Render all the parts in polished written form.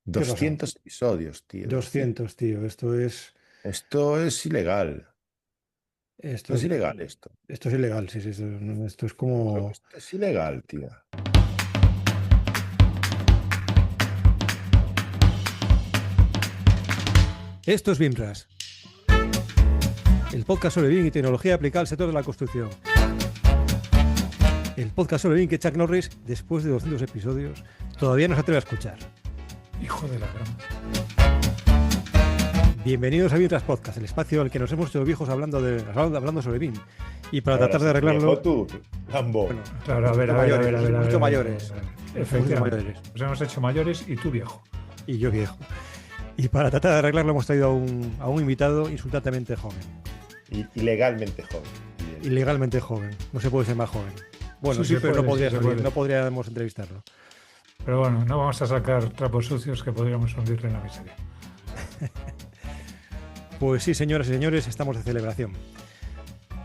¿Qué pasa? 200 episodios, tío, 200. 200, tío. Esto es ilegal. Esto No es es, ilegal esto. esto es ilegal, sí, sí. Esto es Yo creo que como... esto es ilegal, tío. Esto es BIMRAS, el podcast sobre BIM y tecnología aplicada al sector de la construcción. El podcast sobre BIM que Chuck Norris, después de 200 episodios, todavía no se atreve a escuchar. Hijo de la gran. Bienvenidos a BIMRAS Podcast, el espacio al que nos hemos hecho viejos hablando sobre BIM. Y para Ahora tratar de sí, arreglarlo... viejo tú, Lambo. Bueno, Claro, un poquito mayores. Efectivamente. mayores. Nos hemos hecho mayores y tú viejo. Y yo viejo. Y para tratar de arreglarlo hemos traído a un invitado insultantemente joven. Ilegalmente joven. Ilegalmente joven. No se puede ser más joven. Bueno, Sí, sí, se pero puede, sí se puede. no podríamos entrevistarlo. Pero bueno, no vamos a sacar trapos sucios que podríamos hundirle en la miseria. Pues sí, señoras y señores, estamos de celebración.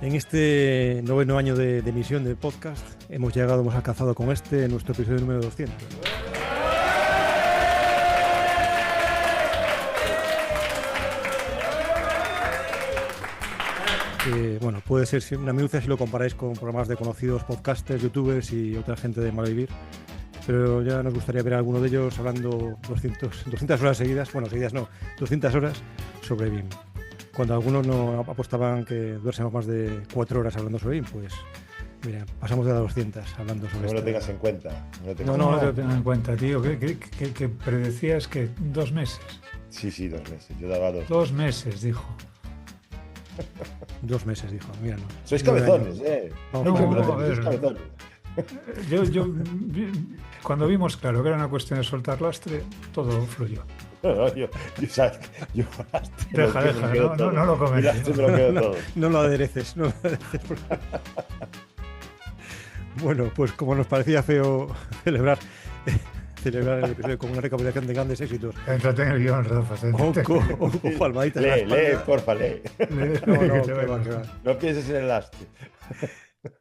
En este 9º año de emisión del podcast hemos alcanzado con nuestro episodio número 200. Bueno, puede ser una minucia si lo comparáis con programas de conocidos podcasters, youtubers y otra gente de Malvivir, pero ya nos gustaría ver a alguno de ellos hablando 200 horas seguidas, bueno, seguidas no, 200 horas sobre BIM. Cuando algunos no apostaban que duéramos más de 4 horas hablando sobre BIM, pues mira, pasamos de las 200 hablando sobre No esto. lo tengas en cuenta. No te tengo en cuenta, tío, que predecías que 2 meses. Sí, 2 meses. Yo daba 2. 2 meses, dijo. 2 meses, dijo. Mira, no. Sois 9 cabezones, años. No, a ver. Sois cabezones. Cuando vimos claro que era una cuestión de soltar lastre, todo fluyó. No, yo, ¿sabes? Yo Deja, no lo Y comentes. lastre me lo quedo todo. No lo adereces, no lo adereces. Bueno, pues como nos parecía feo celebrar el episodio con una recapitulación de grandes éxitos Entrate en el guión, Rafa. o palmaditas en la Lee, espalda. porfa, lee. No, que va. No pienses en el lastre.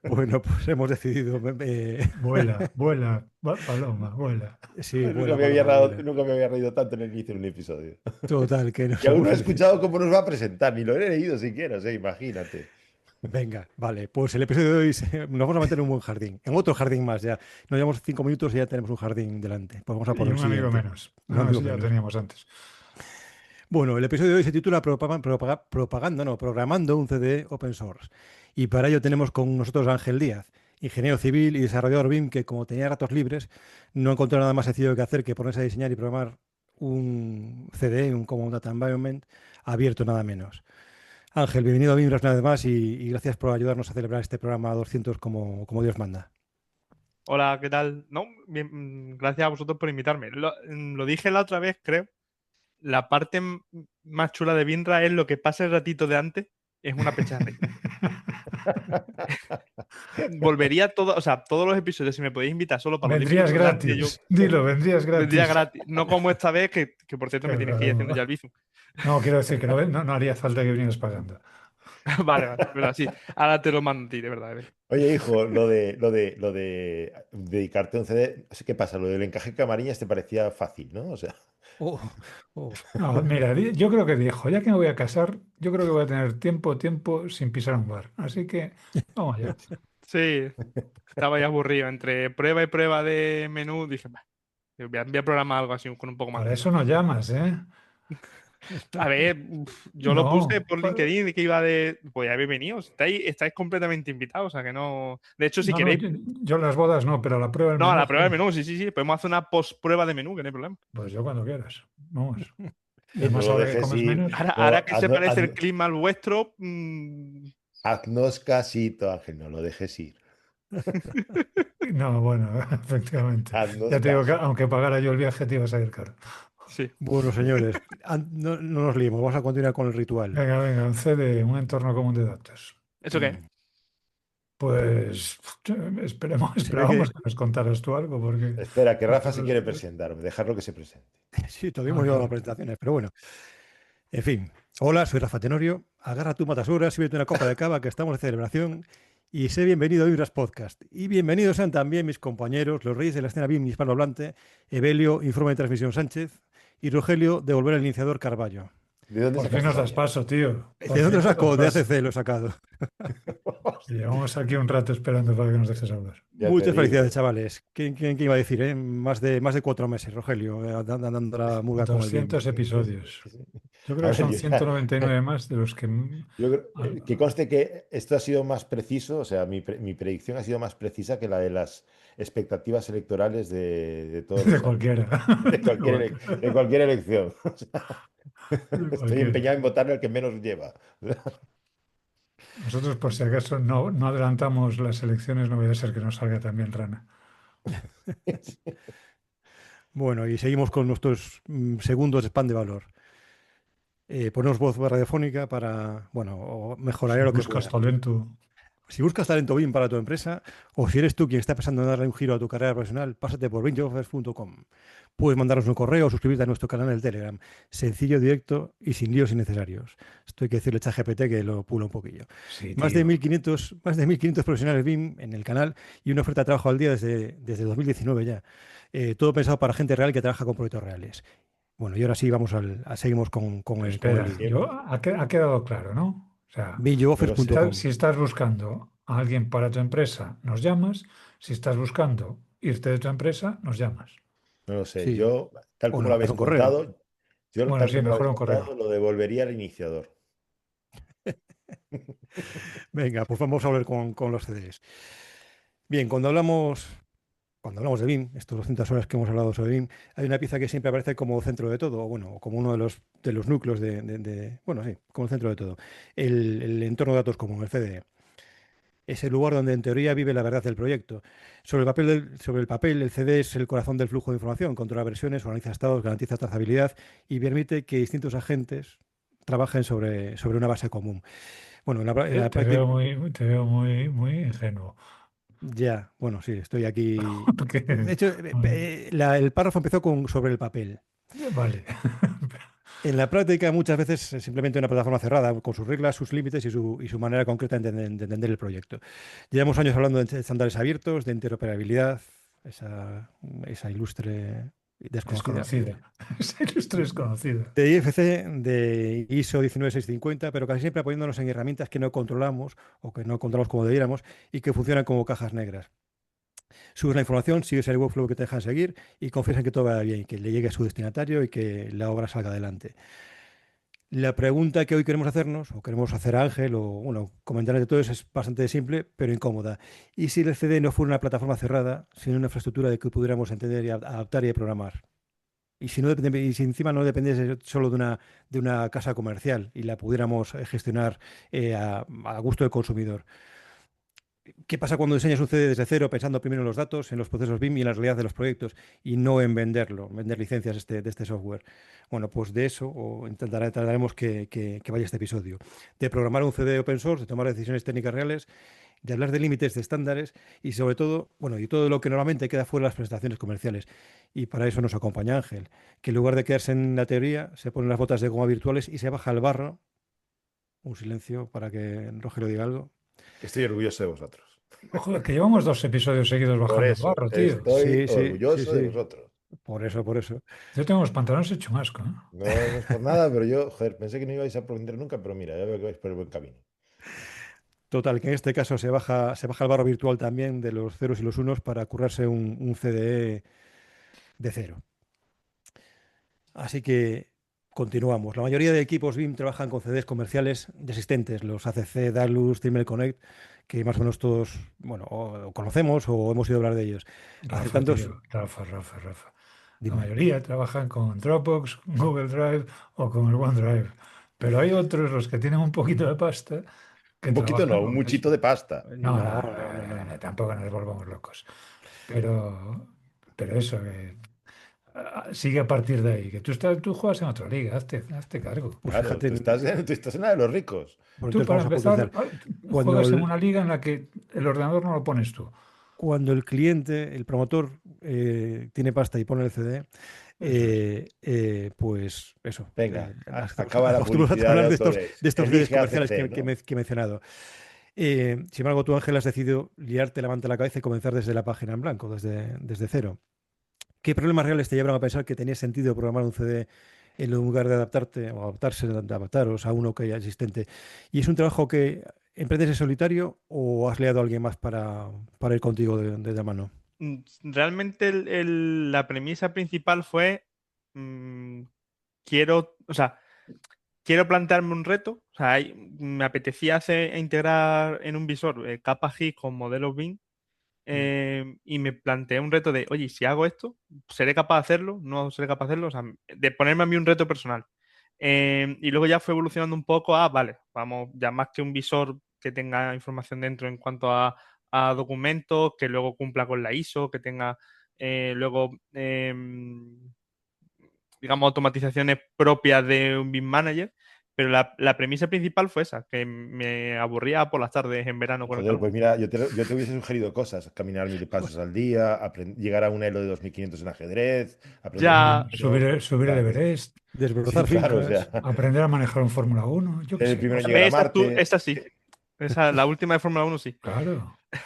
Bueno, pues hemos decidido... Vuela, paloma, vuela. sí, Nunca me había reído tanto en el inicio de un episodio. Total, que no. Y aún no he escuchado cómo nos va a presentar, ni lo he leído siquiera, imagínate. Venga, vale, pues el episodio de hoy nos vamos a meter en un buen jardín, en otro jardín más ya. Nos llevamos 5 minutos y ya tenemos un jardín delante. Pues vamos a por Y el un amigo siguiente. menos. Un amigo Eso ya lo menos. teníamos antes. Bueno, el episodio de hoy se titula Programando un CD Open Source. Y para ello tenemos con nosotros a Ángel Díaz, ingeniero civil y desarrollador BIM, que como tenía ratos libres, no encontró nada más sencillo que hacer que ponerse a diseñar y programar un CD, un Common Data Environment, abierto nada menos. Ángel, bienvenido a BIMRAS una vez más y gracias por ayudarnos a celebrar este programa 200 como Dios manda. Hola, ¿qué tal? No, bien, gracias a vosotros por invitarme. Lo dije la otra vez, creo. La parte más chula de BIMRAS es lo que pasa el ratito de antes. Es una pecharra. Volvería todos los episodios, si me podéis invitar solo para Vendrías los 10 minutos de gratis. antes, Dilo, vendrías gratis. vendría gratis. No como esta vez, que por cierto me tienes que ir haciendo ya el bizum. No, quiero decir que no haría falta que vinieras pagando. Vale, pero sí. Ahora te lo mando a ti, de verdad. Oye, hijo, lo de dedicarte a un CD, ¿qué pasa? Lo del encaje camariñas te parecía fácil, ¿no? O sea, No, mira, yo creo que dijo, ya que me voy a casar, yo creo que voy a tener tiempo sin pisar un bar. Así que, vamos allá. Sí, estaba ya aburrido. Entre prueba y prueba de menú, dije, voy a programar algo así con un poco más Para de eso no llamas, ¿eh? A ver, yo lo No, puse por LinkedIn que iba de. Pues ya habéis venido. Estáis completamente invitados. O sea que no. De hecho, si no, queréis. yo las bodas no, pero a la prueba del No, a menú, la prueba del joder, menú, sí. Podemos hacer una post-prueba de menú, que no hay problema. pues yo cuando quieras. Vamos. Y no además lo ahora que dejes comes ir. menos. Ahora que se parece el clima al vuestro. Haznos casito, Ángel, no lo dejes ir. No, bueno, efectivamente. Haznos Ya te digo que caso. aunque pagara yo el viaje te iba a salir caro. Sí. Bueno, señores, no nos liemos, vamos a continuar con el ritual. Venga, un CD, un entorno común de datos. ¿Eso qué? Pues esperamos que nos contaras tú algo, porque Espera, que Rafa se quiere presentar. Dejarlo que se presente. Sí, todavía hemos llevado las presentaciones, pero bueno. En fin, hola, soy Rafa Tenorio. Agarra tu matasuras, sírvete una copa de cava que estamos de celebración Y sé bienvenido a Vibras Podcast. Y bienvenidos sean también mis compañeros, los reyes de la escena BIM hispanohablante, Evelio, Informe de Transmisión Sánchez, y Rogelio, de Volver al Iniciador Carballo. ¿De dónde Por sacas fin nos esa das mierda? paso, tío. ¿De Por dónde lo fin nos saco? das De paso. ACC lo he sacado. Llevamos aquí un rato esperando para que nos dejes hablar. Ya te Muchas digo. felicidades, chavales. ¿Quién iba a decir, eh? Más de 4 meses, Rogelio, dando la murga con el BIM. 200 episodios. Yo A creo que ver, son yo, 199 más de los que... yo creo- que conste que esto ha sido más preciso, o sea, mi predicción ha sido más precisa que la de las expectativas electorales de todos De los años, cualquiera. de cualquier elección. O sea, De estoy cualquiera. empeñado en votar al que menos lleva. Nosotros, por si acaso, no adelantamos las elecciones, no vaya a ser que nos salga también rana. Bueno, y seguimos con nuestros segundos de spam de valor. Ponemos voz radiofónica para, bueno, o mejoraré Si lo que buscas pueda. talento, Si buscas talento BIM para tu empresa, o si eres tú quien está pensando en darle un giro a tu carrera profesional, pásate por BIMjobs.com. Puedes mandarnos un correo o suscribirte a nuestro canal en Telegram. Sencillo, directo y sin líos innecesarios. Esto hay que decirle a ChatGPT que lo pula un poquillo. sí, Más de tío. 1.500 profesionales BIM en el canal y una oferta de trabajo al día desde 2019 ya. Todo pensado para gente real que trabaja con proyectos reales. Bueno, y ahora sí seguimos con Espera, el lío. ha quedado claro, ¿no? O sea, BIMjobs.com. si estás buscando a alguien para tu empresa, nos llamas. Si estás buscando irte de tu empresa, nos llamas. No lo sé, Sí, yo, tal o como nos lo mandas habéis un correo. contado, yo Bueno, tal sí, como lo mejor habéis un contado, correo. lo devolvería al iniciador. Venga, pues vamos a hablar con los CDs. Bien, cuando hablamos de BIM, estas 200 horas que hemos hablado sobre BIM, hay una pieza que siempre aparece como centro de todo, o bueno, como uno de los núcleos bueno, sí, como el centro de todo. El entorno de datos común, el CDE. Es el lugar donde en teoría vive la verdad del proyecto. Sobre el papel, el CD es el corazón del flujo de información, controla versiones, organiza estados, garantiza trazabilidad y permite que distintos agentes trabajen sobre una base común. Bueno, en la práctica, Te veo muy ingenuo. ya, bueno, sí, estoy aquí. Porque, De hecho, el párrafo empezó sobre el papel. vale. En la práctica, muchas veces es simplemente una plataforma cerrada, con sus reglas, sus límites y su manera concreta de entender el proyecto. Llevamos años hablando de estándares abiertos, de interoperabilidad, esa ilustre y desconocida, Desconocida. Esa ilustre desconocida. de IFC, de ISO 19650, pero casi siempre apoyándonos en herramientas que no controlamos o que no controlamos como debiéramos y que funcionan como cajas negras. Subes la información, sigues el workflow que te dejan seguir y confías en que todo vaya bien, que le llegue a su destinatario y que la obra salga adelante. La pregunta que hoy queremos hacernos, o queremos hacer a Ángel, o bueno, comentar de todo eso, es bastante simple, pero incómoda. ¿Y si el CD no fuera una plataforma cerrada, sino una infraestructura de que pudiéramos entender y adaptar y programar? Y si encima no dependiese solo de una casa comercial y la pudiéramos gestionar a gusto del consumidor. ¿Qué pasa cuando diseñas un CD desde cero, pensando primero en los datos, en los procesos BIM y en la realidad de los proyectos, y no en vender licencias de este software? Bueno, pues de eso trataremos que vaya este episodio. De programar un CD open source, de tomar decisiones técnicas reales, de hablar de límites, de estándares y sobre todo, bueno, y todo lo que normalmente queda fuera de las presentaciones comerciales. Y para eso nos acompaña Ángel, que en lugar de quedarse en la teoría, se ponen las botas de goma virtuales y se baja al barro. Un silencio para que Rogelio diga algo. Estoy orgulloso de vosotros. Joder, que llevamos 2 episodios seguidos Por bajando el eso, barro, tío. estoy Sí, sí, sí, orgulloso de sí. vosotros. Por eso. Yo tengo los pantalones hecho un asco, ¿eh? No, no es por nada, pero yo, joder, pensé que no ibais a aprender nunca, pero mira, ya veo que vais por el buen camino. Total, que en este caso se baja el barro virtual también de los ceros y los unos para currarse un CDE de cero. Así que continuamos. La mayoría de equipos BIM trabajan con CDs comerciales ya existentes, los ACC, Dalux, Trimble Connect, que más o menos todos, bueno, o conocemos o hemos oído hablar de ellos. Rafa, Acercándoos, tío, Rafa. La dime, mayoría trabajan con Dropbox, Google Drive o con el OneDrive. Pero hay otros, los que tienen un poquito de pasta, que Un poquito trabajan no, un con... muchito de pasta. No, tampoco nos volvamos locos. Pero eso, sigue a partir de ahí. Que tú juegas en otra liga, hazte cargo. pues Claro, fíjate, tú estás en la de los ricos. pues Tú, entonces para vamos a empezar, profundizar. Cuando juegas en el, una liga en la que el ordenador no lo pones tú. cuando el cliente, el promotor, tiene pasta y pone el CD, Eso es. pues eso. Venga, Acostumbramos acaba la a publicidad de hablar de Autodesk. estos CDs Elige comerciales ACC, que ¿no? he mencionado. Sin embargo, tú, Ángel, has decidido liarte la manta a la cabeza y comenzar desde la página en blanco, desde cero. ¿Qué problemas reales te llevaron a pensar que tenía sentido programar un CD en lugar de adaptarte o adaptaros a uno que ya existente? ¿Y es un trabajo que emprendes en solitario o has liado a alguien más para ir contigo de la mano? Realmente la premisa principal fue mm, o sea, quiero plantearme un reto. O sea, me apetecía integrar en un visor capas GIS con modelos BIM. Y me planteé un reto de, oye, si hago esto, ¿seré capaz de hacerlo? ¿No seré capaz de hacerlo? O sea, de ponerme a mí un reto personal. Y luego ya fue evolucionando un poco a, vale, vamos, ya más que un visor que tenga información dentro en cuanto a documentos, que luego cumpla con la ISO, que tenga luego, digamos, automatizaciones propias de un BIM Manager. Pero la premisa principal fue esa, que me aburría por las tardes en verano con el Joder, calor. pues mira, yo te hubiese sugerido cosas, caminar 1000 pasos al día, llegar a un elo de 2500 en ajedrez, aprender Ya, mucho. Subir el Claro, Everest, sí, Desbrozar claro, o sea, fincas. aprender a manejar un Fórmula 1, yo qué ser el sé, primero en cosas. llegar a Marte. esa sí. La última de Fórmula 1 sí. Claro. Lo que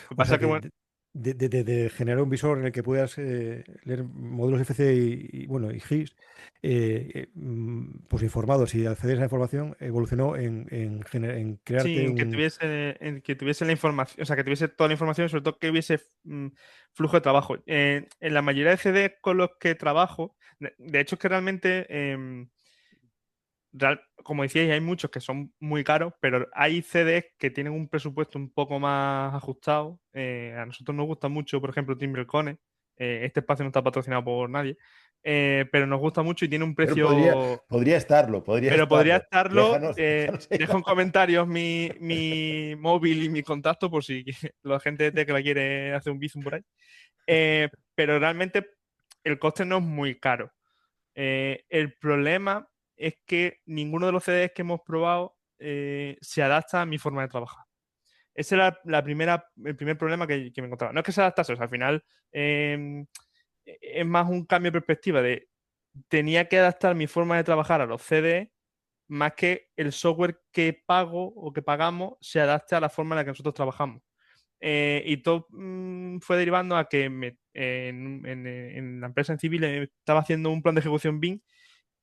O sea pasa que, que bueno, de generar un visor en el que puedas leer modelos FC bueno, y GIS, pues informados y acceder a esa información, evolucionó en crearte sí, un... que tuviese la información, o sea, que tuviese toda la información y sobre todo que hubiese flujo de trabajo. En la mayoría de CDs con los que trabajo, de hecho es que realmente, como decíais, hay muchos que son muy caros, pero hay CDs que tienen un presupuesto un poco más ajustado. A nosotros nos gusta mucho, por ejemplo, TimbreCone. Este espacio no está patrocinado por nadie, pero nos gusta mucho y tiene un Pero precio. podría estarlo, podría Pero podría estarlo. estarlo. Déjanos, déjanos ahí. Dejo en comentarios mi móvil y mi contacto por si la gente de Tecla quiere hacer un bizum por ahí. Pero realmente el coste no es muy caro. El problema es que ninguno de los CDs que hemos probado se adapta a mi forma de trabajar. Ese era el primer problema que me encontraba. No es que se adaptase, o sea, al final es más un cambio de perspectiva de tenía que adaptar mi forma de trabajar a los CDs más que el software que pago o que pagamos se adapte a la forma en la que nosotros trabajamos. Y todo fue derivando a que en la empresa en civil estaba haciendo un plan de ejecución BIM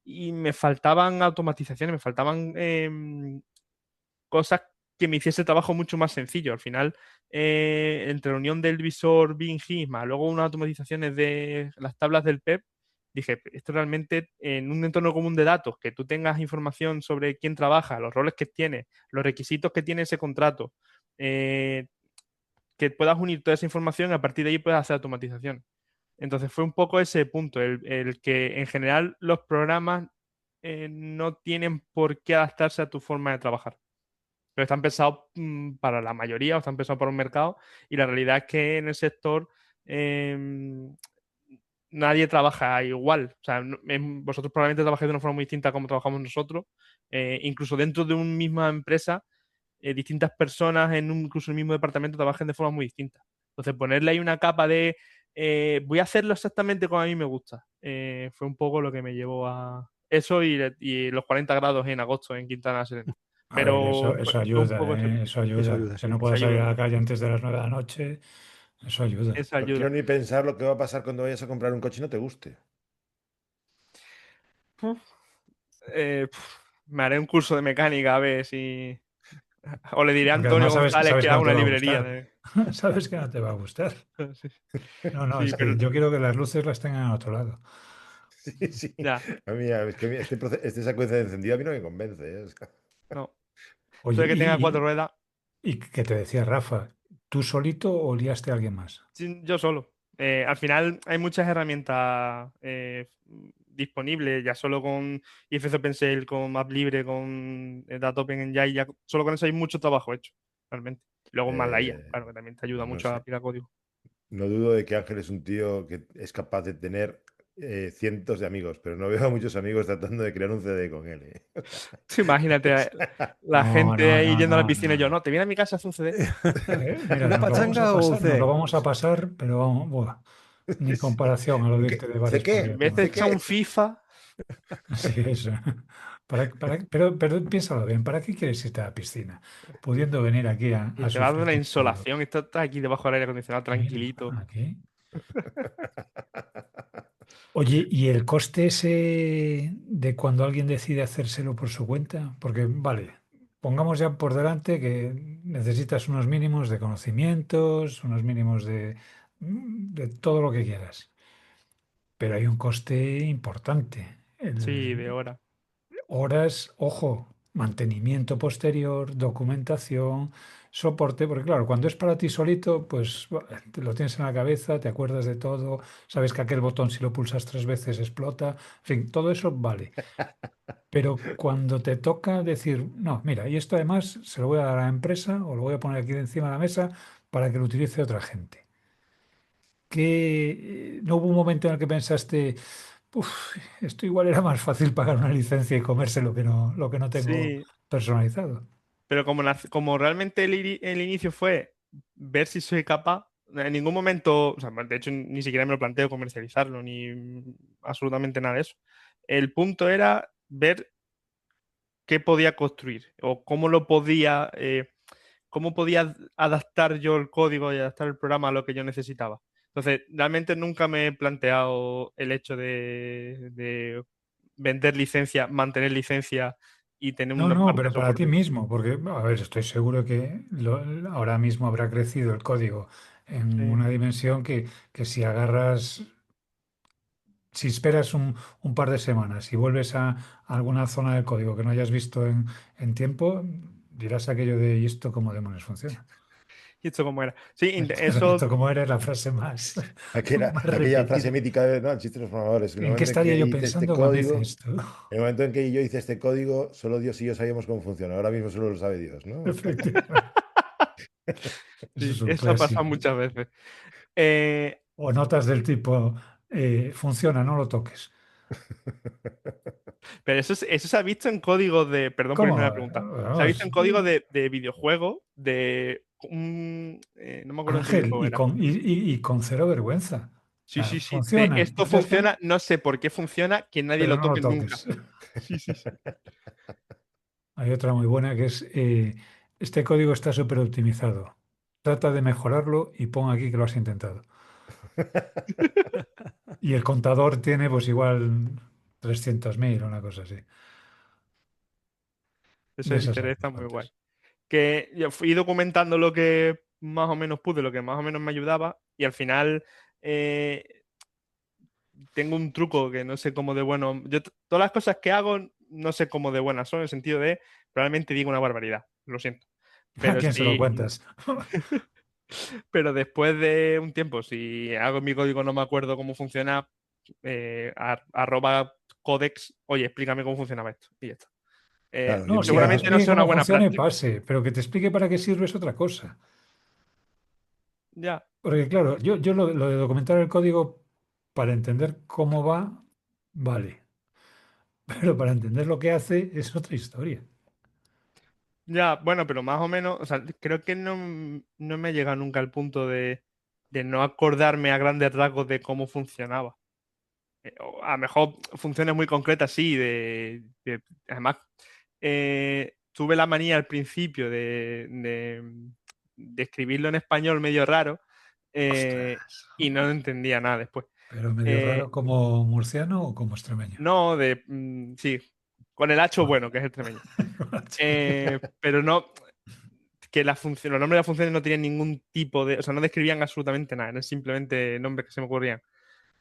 y me faltaban automatizaciones, me faltaban cosas que me hiciese el trabajo mucho más sencillo. Al final, entre la unión del visor BIM GIS más luego unas automatizaciones de las tablas del PEP, dije, esto realmente en un entorno común de datos, que tú tengas información sobre quién trabaja, los roles que tiene, los requisitos que tiene ese contrato, que puedas unir toda esa información y a partir de ahí puedas hacer automatización. Entonces fue un poco ese punto, el que en general los programas no tienen por qué adaptarse a tu forma de trabajar. Pero están pensados para la mayoría o están pensados para un mercado y la realidad es que en el sector nadie trabaja igual. O sea, vosotros probablemente trabajéis de una forma muy distinta a como trabajamos nosotros. Incluso dentro de una misma empresa, distintas personas incluso en el mismo departamento trabajan de forma muy distinta. Entonces, ponerle ahí una capa de voy a hacerlo exactamente como a mí me gusta. Fue un poco lo que me llevó a eso y los 40 grados en agosto en Quintana Serena. A ver, Pero eso fue un ayuda, poco ¿eh? Eso Eso ayuda. ayuda, Que sí. no esa puedas salir a ayuda. la calle antes de las 9 de la noche, eso ayuda. Esa No quiero ayuda. ni pensar lo que va a pasar cuando vayas a comprar un coche y no te guste. Uf, me haré un curso de mecánica a ver si. O le diré a Porque Antonio además González sabes que que haga no te una va a librería. gustar. Sabes que no te va a gustar. Sí, No, no, sí, es que pero yo quiero que las luces las tengan a otro lado. Sí, sí. ya, A mí, es que este secuencia de encendido a mí no me convence. no. Esto Oye, de que tenga cuatro ruedas, y que te decía Rafa, ¿tú solito o liaste a alguien más? yo solo. Al final hay muchas herramientas disponibles, ya solo con IFC OpenSale, con MapLibre, con Data OpenAI, ya solo con eso hay mucho trabajo hecho, realmente. Y luego más la IA, Eh, claro, que también te ayuda no mucho a sé. aplicar código. No dudo de que Ángel es un tío que es capaz de tener cientos de amigos, pero no veo a muchos amigos tratando de crear un CD con él. Tú imagínate la No, gente no, ahí no, yendo a la no, piscina y yo, no. no, te viene a mi casa a hacer un CD. Mira, ¿Una pachanga o un nos lo C? vamos a pasar, pero vamos, buah, ni comparación a lo de irte de ¿Sé bares por qué? ahí a En vez de tomar. ¿Sé echar un qué? FIFA, Sí, eso. Pero piénsalo bien, ¿para qué quieres irte a la piscina? Pudiendo venir aquí Y a te va a dar sufrir una conmigo. insolación. Estás aquí debajo del aire acondicionado, Mira, tranquilito. aquí. Oye, ¿y el coste ese de cuando alguien decide hacérselo por su cuenta? Porque, vale, pongamos ya por delante que necesitas unos mínimos de conocimientos, unos mínimos de todo lo que quieras, pero hay un coste importante. Sí, de hora. Horas, ojo, mantenimiento posterior, documentación, soporte, porque claro, cuando es para ti solito, pues te lo tienes en la cabeza, te acuerdas de todo, sabes que aquel botón si lo pulsas 3 veces explota, en fin, todo eso vale. Pero cuando te toca decir, no, mira, y esto además se lo voy a dar a la empresa o lo voy a poner aquí encima de la mesa para que lo utilice otra gente. Que no hubo un momento en el que pensaste, uf, esto igual era más fácil pagar una licencia y comerse lo que no tengo Sí, personalizado. pero como realmente el inicio fue ver si soy capaz, en ningún momento, o sea, de hecho ni siquiera me lo planteo comercializarlo, ni absolutamente nada de eso. El punto era ver qué podía construir o cómo podía adaptar yo el código y adaptar el programa a lo que yo necesitaba. Entonces, realmente nunca me he planteado el hecho de vender licencia, mantener licencia y tener No, una no, parte de pero para ti soporte. mismo, porque, a ver, estoy seguro que ahora mismo habrá crecido el código en Sí. una dimensión que si agarras, si esperas un par de semanas y vuelves a alguna zona del código que no hayas visto en tiempo, dirás aquello de, ¿y esto cómo demonios funciona? ¿Y esto cómo era? Sí, Esto eso, como era la frase más, más Aquella frase repetida. mítica de, no, el chiste de los programadores, en el ¿En qué momento en estaría que yo hice este pensando cuando hice código, esto? en el momento en que yo hice este código, solo Dios y yo sabíamos cómo funciona. Ahora mismo solo lo sabe Dios, ¿no? Efectivamente. Eso es sí, un eso ha pasado clásico. muchas veces. Eh, O notas del tipo, funciona, no lo toques. pero eso se ha visto en código de, perdón por irme a ¿Cómo? la pregunta, se ha visto Vamos, en código de videojuegos, no me acuerdo en qué Ángel, videojuego era. y con cero vergüenza. O Sí, sea, sí, sí. De funciona, esto pues ya está, funciona, no sé por qué funciona, que nadie pero lo no lo toque nunca. toques. Sí, sí, sí. Hay otra muy buena que es, este código está súper optimizado. Trata de mejorarlo y pon aquí que lo has intentado. Y el contador tiene pues igual 300.000 o una cosa así. Eso De en esas hay interés unas está muy guay. cuantas. Que yo fui documentando lo que más o menos pude, lo que más o menos me ayudaba, y al final eh, tengo un truco que no sé cómo de bueno. Todas las cosas que hago no sé cómo de buenas son, en el sentido de probablemente digo una barbaridad, lo siento. ¿A Pero quién se lo si, cuentas? pero después de un tiempo, si hago mi código no me acuerdo cómo funciona, arroba codex, oye, explícame cómo funcionaba esto. Y ya está. Claro, No, sí, que te Seguramente no explique sea una cómo buena funciona y práctica. pase, pero que te explique para qué sirve es otra cosa. Ya, Porque claro, yo lo de documentar el código para entender cómo va, vale. Pero para entender lo que hace es otra historia. ya, bueno, pero más o menos, o sea, creo que no me llega nunca al punto de no acordarme a grandes rasgos de cómo funcionaba. A lo mejor funciones muy concretas, sí, además, tuve la manía al principio de escribirlo en español medio raro, Ostras. y no entendía nada después. Pero medio Eh, raro como murciano o como extremeño. no, sí, con el hacho Vale. bueno, que es el extremeño. Pero no, que los nombres de las funciones no tenían ningún tipo de, o sea, no describían absolutamente nada, eran simplemente nombres que se me ocurrían.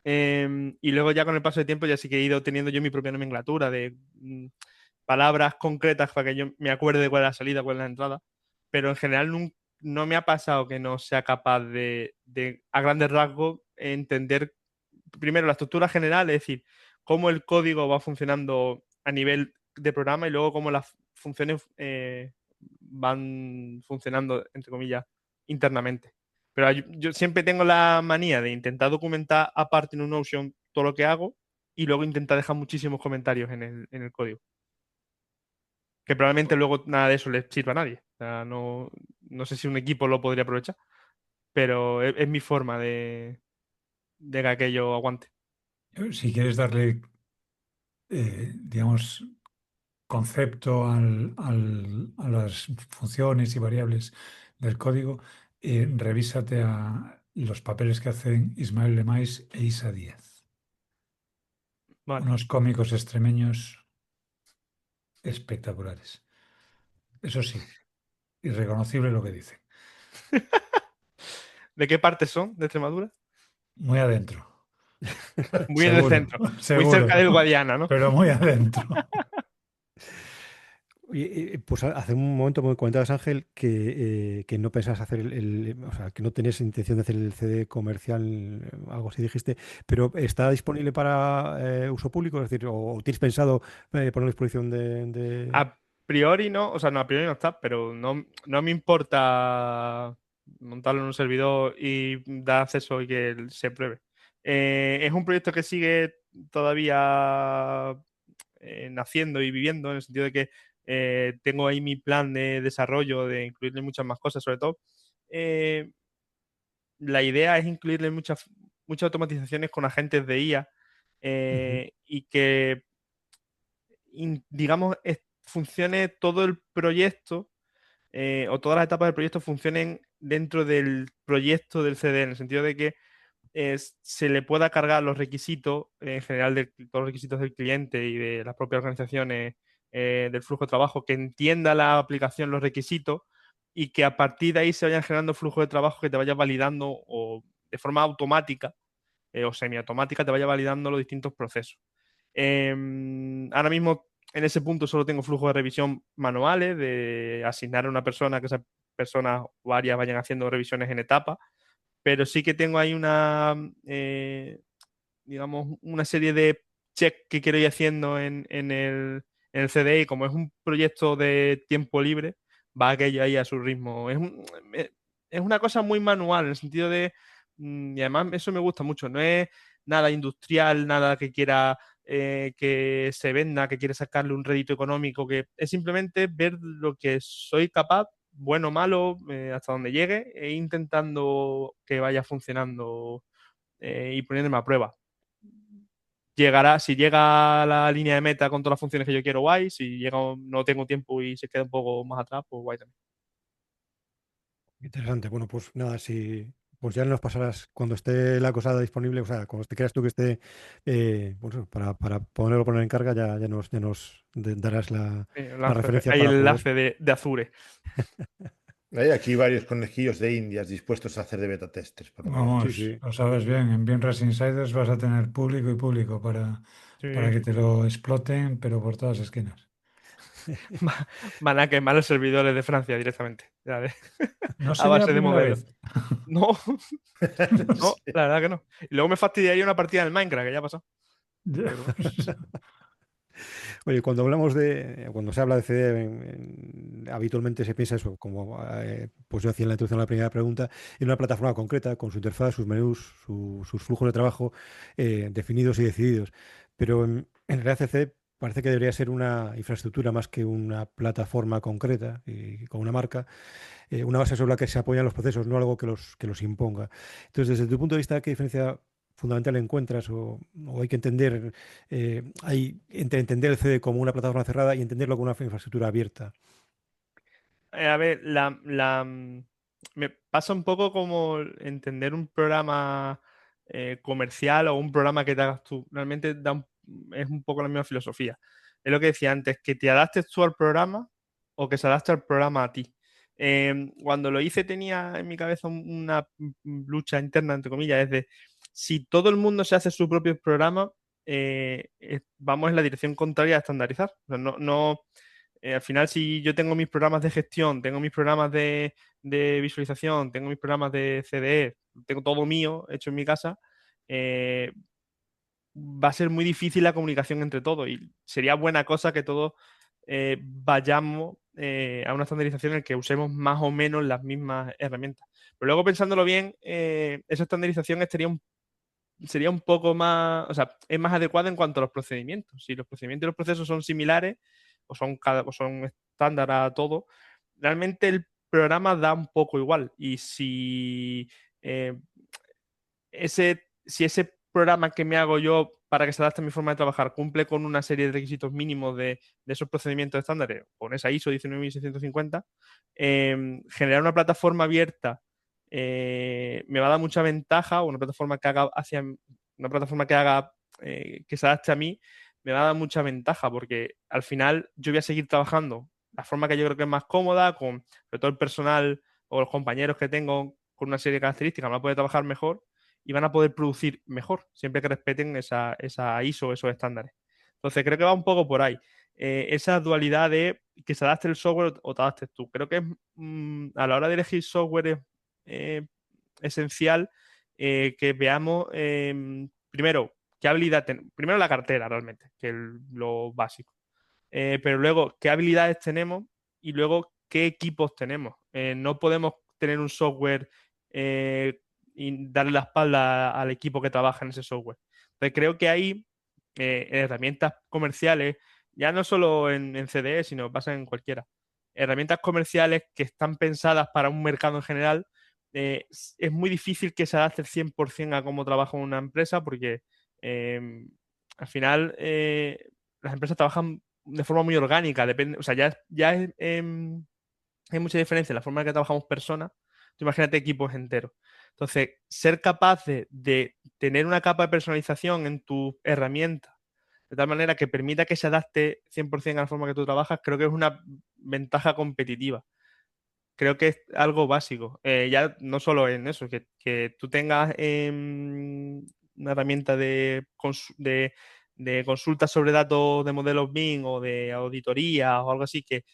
Y luego ya con el paso del tiempo ya sí que he ido teniendo yo mi propia nomenclatura de palabras concretas para que yo me acuerde de cuál es la salida, cuál es la entrada. Pero en general no me ha pasado que no sea capaz de a grandes rasgos, entender primero la estructura general, es decir, cómo el código va funcionando a nivel de programa y luego cómo las funciones van funcionando, entre comillas, internamente. Pero yo siempre tengo la manía de intentar documentar aparte en un Notion todo lo que hago y luego intentar dejar muchísimos comentarios en el código. Que probablemente luego nada de eso le sirva a nadie. O sea, no sé si un equipo lo podría aprovechar, pero es mi forma de que aquello aguante. Si quieres darle, digamos, concepto a las funciones y variables del código, revísate a los papeles que hacen Ismael Lemais e Isa Díaz. Vale. Unos cómicos extremeños espectaculares. Eso sí, irreconocible lo que dicen. ¿De qué parte son de Extremadura? Muy adentro, Muy en el seguro, centro, muy cerca seguro, del Guadiana, ¿no? pero muy adentro. Pues hace un momento me comentabas, Ángel, que no pensabas hacer o sea, que no tenías intención de hacer el CD comercial, algo así dijiste, pero ¿está disponible para uso público? Es decir, ¿o tienes pensado ponerlo a disposición de... A priori no, o sea, no, a priori no está, pero no me importa montarlo en un servidor y dar acceso y que se pruebe. Es un proyecto que sigue todavía naciendo y viviendo, en el sentido de que tengo ahí mi plan de desarrollo, de incluirle muchas más cosas, sobre todo. eh, la idea es incluirle muchas automatizaciones con agentes de IA Ujú, y que, digamos, funcione todo el proyecto o todas las etapas del proyecto funcionen dentro del proyecto del CD, en el sentido de que se le pueda cargar los requisitos, en general, de todos los requisitos del cliente y de las propias organizaciones del flujo de trabajo, que entienda la aplicación los requisitos y que a partir de ahí se vayan generando flujos de trabajo que te vaya validando o de forma automática o semiautomática te vaya validando los distintos procesos. Ahora mismo en ese punto solo tengo flujos de revisión manuales, de asignar a una persona que esas personas o varias vayan haciendo revisiones en etapa, pero sí que tengo ahí digamos, una serie de checks que quiero ir haciendo en el CD y como es un proyecto de tiempo libre, va aquello ahí a su ritmo. Es una cosa muy manual, en el sentido de, y además eso me gusta mucho, no es nada industrial, nada que quiera que se venda, que quiere sacarle un rédito económico, que es simplemente ver lo que soy capaz, bueno o malo, hasta donde llegue, e intentando que vaya funcionando y poniéndome a prueba. Si llega a la línea de meta con todas las funciones que yo quiero, guay. Si llega, no tengo tiempo y se queda un poco más atrás, pues guay también. interesante. Bueno, pues nada, si pues ya nos pasarás cuando esté la cosa disponible, o sea, cuando te creas tú que esté, pues eso, para poner en carga, ya nos darás la referencia Hay el para poder. enlace de Azure. Hay aquí varios conejillos de Indias dispuestos a hacer de beta testers, por lo que veo. Sí, Vamos, sí. lo sabes bien, en Bien Insiders vas a tener público y público para Sí, que sí. te lo exploten, pero por todas esquinas. Van a quemar los servidores de Francia directamente. Ya ves. No A sería la base de primera moverlo. vez. No, No no, sé. la verdad que no. Y luego me fastidiaría una partida del Minecraft, que ya pasó. Pero Oye, cuando se habla de CD, habitualmente se piensa eso, como pues yo hacía en la introducción a la primera pregunta, en una plataforma concreta, con su interfaz, sus menús, sus flujos de trabajo definidos y decididos. Pero en realidad CD parece que debería ser una infraestructura más que una plataforma concreta y con una marca, una base sobre la que se apoyan los procesos, no algo que los imponga. Entonces, desde tu punto de vista, ¿qué diferencia fundamental encuentras o hay que entender, hay entre entender el CD como una plataforma cerrada y entenderlo como una infraestructura abierta? A ver, me pasa un poco como entender un programa comercial o un programa que te hagas tú. Realmente es un poco la misma filosofía. Es lo que decía antes, que te adaptes tú al programa o que se adapte al programa a ti. Cuando lo hice tenía en mi cabeza una lucha interna, entre comillas, es de si todo el mundo se hace su propio programa, vamos en la dirección contraria a estandarizar. O sea, al final, si yo tengo mis programas de gestión, tengo mis programas de visualización, tengo mis programas de CDE, tengo todo mío hecho en mi casa, eh, va a ser muy difícil la comunicación entre todos y sería buena cosa que todos vayamos a una estandarización en la que usemos más o menos las mismas herramientas. Pero luego pensándolo bien, esa estandarización sería un poco más, o sea, es más adecuada en cuanto a los procedimientos. Si los procedimientos y los procesos son similares o son estándar a todo, realmente el programa da un poco igual. Y si ese programa que me hago yo para que se adapte a mi forma de trabajar cumple con una serie de requisitos mínimos de esos procedimientos estándares, con esa ISO 19650, generar una plataforma abierta me va a dar mucha ventaja, o una plataforma que haga que se adapte a mí, me va a dar mucha ventaja, porque al final yo voy a seguir trabajando la forma que yo creo que es más cómoda, con sobre todo el personal o los compañeros que tengo con una serie de características, van a poder trabajar mejor y van a poder producir mejor, siempre que respeten esa ISO, esos estándares. Entonces creo que va un poco por ahí. Esa dualidad de que se adapte el software o te adaptes tú. Creo que a la hora de elegir software es esencial que veamos primero qué habilidad primero la cartera realmente, que es lo básico. Pero luego qué habilidades tenemos y luego qué equipos tenemos. No podemos tener un software y darle la espalda al equipo que trabaja en ese software. Entonces creo que hay herramientas comerciales, ya no solo en CDE, sino pasa en cualquiera. Herramientas comerciales que están pensadas para un mercado en general. Es muy difícil que se adapte el 100% a cómo trabaja una empresa porque al final las empresas trabajan de forma muy orgánica, depende, o sea, hay mucha diferencia en la forma en que trabajamos personas. Tú imagínate equipos enteros. Entonces, ser capaz de tener una capa de personalización en tu herramienta, de tal manera que permita que se adapte 100% a la forma que tú trabajas, creo que es una ventaja competitiva. Creo que es algo básico. Ya no solo en eso, que tú tengas una herramienta de consulta sobre datos de modelos BIM o de auditoría o algo así que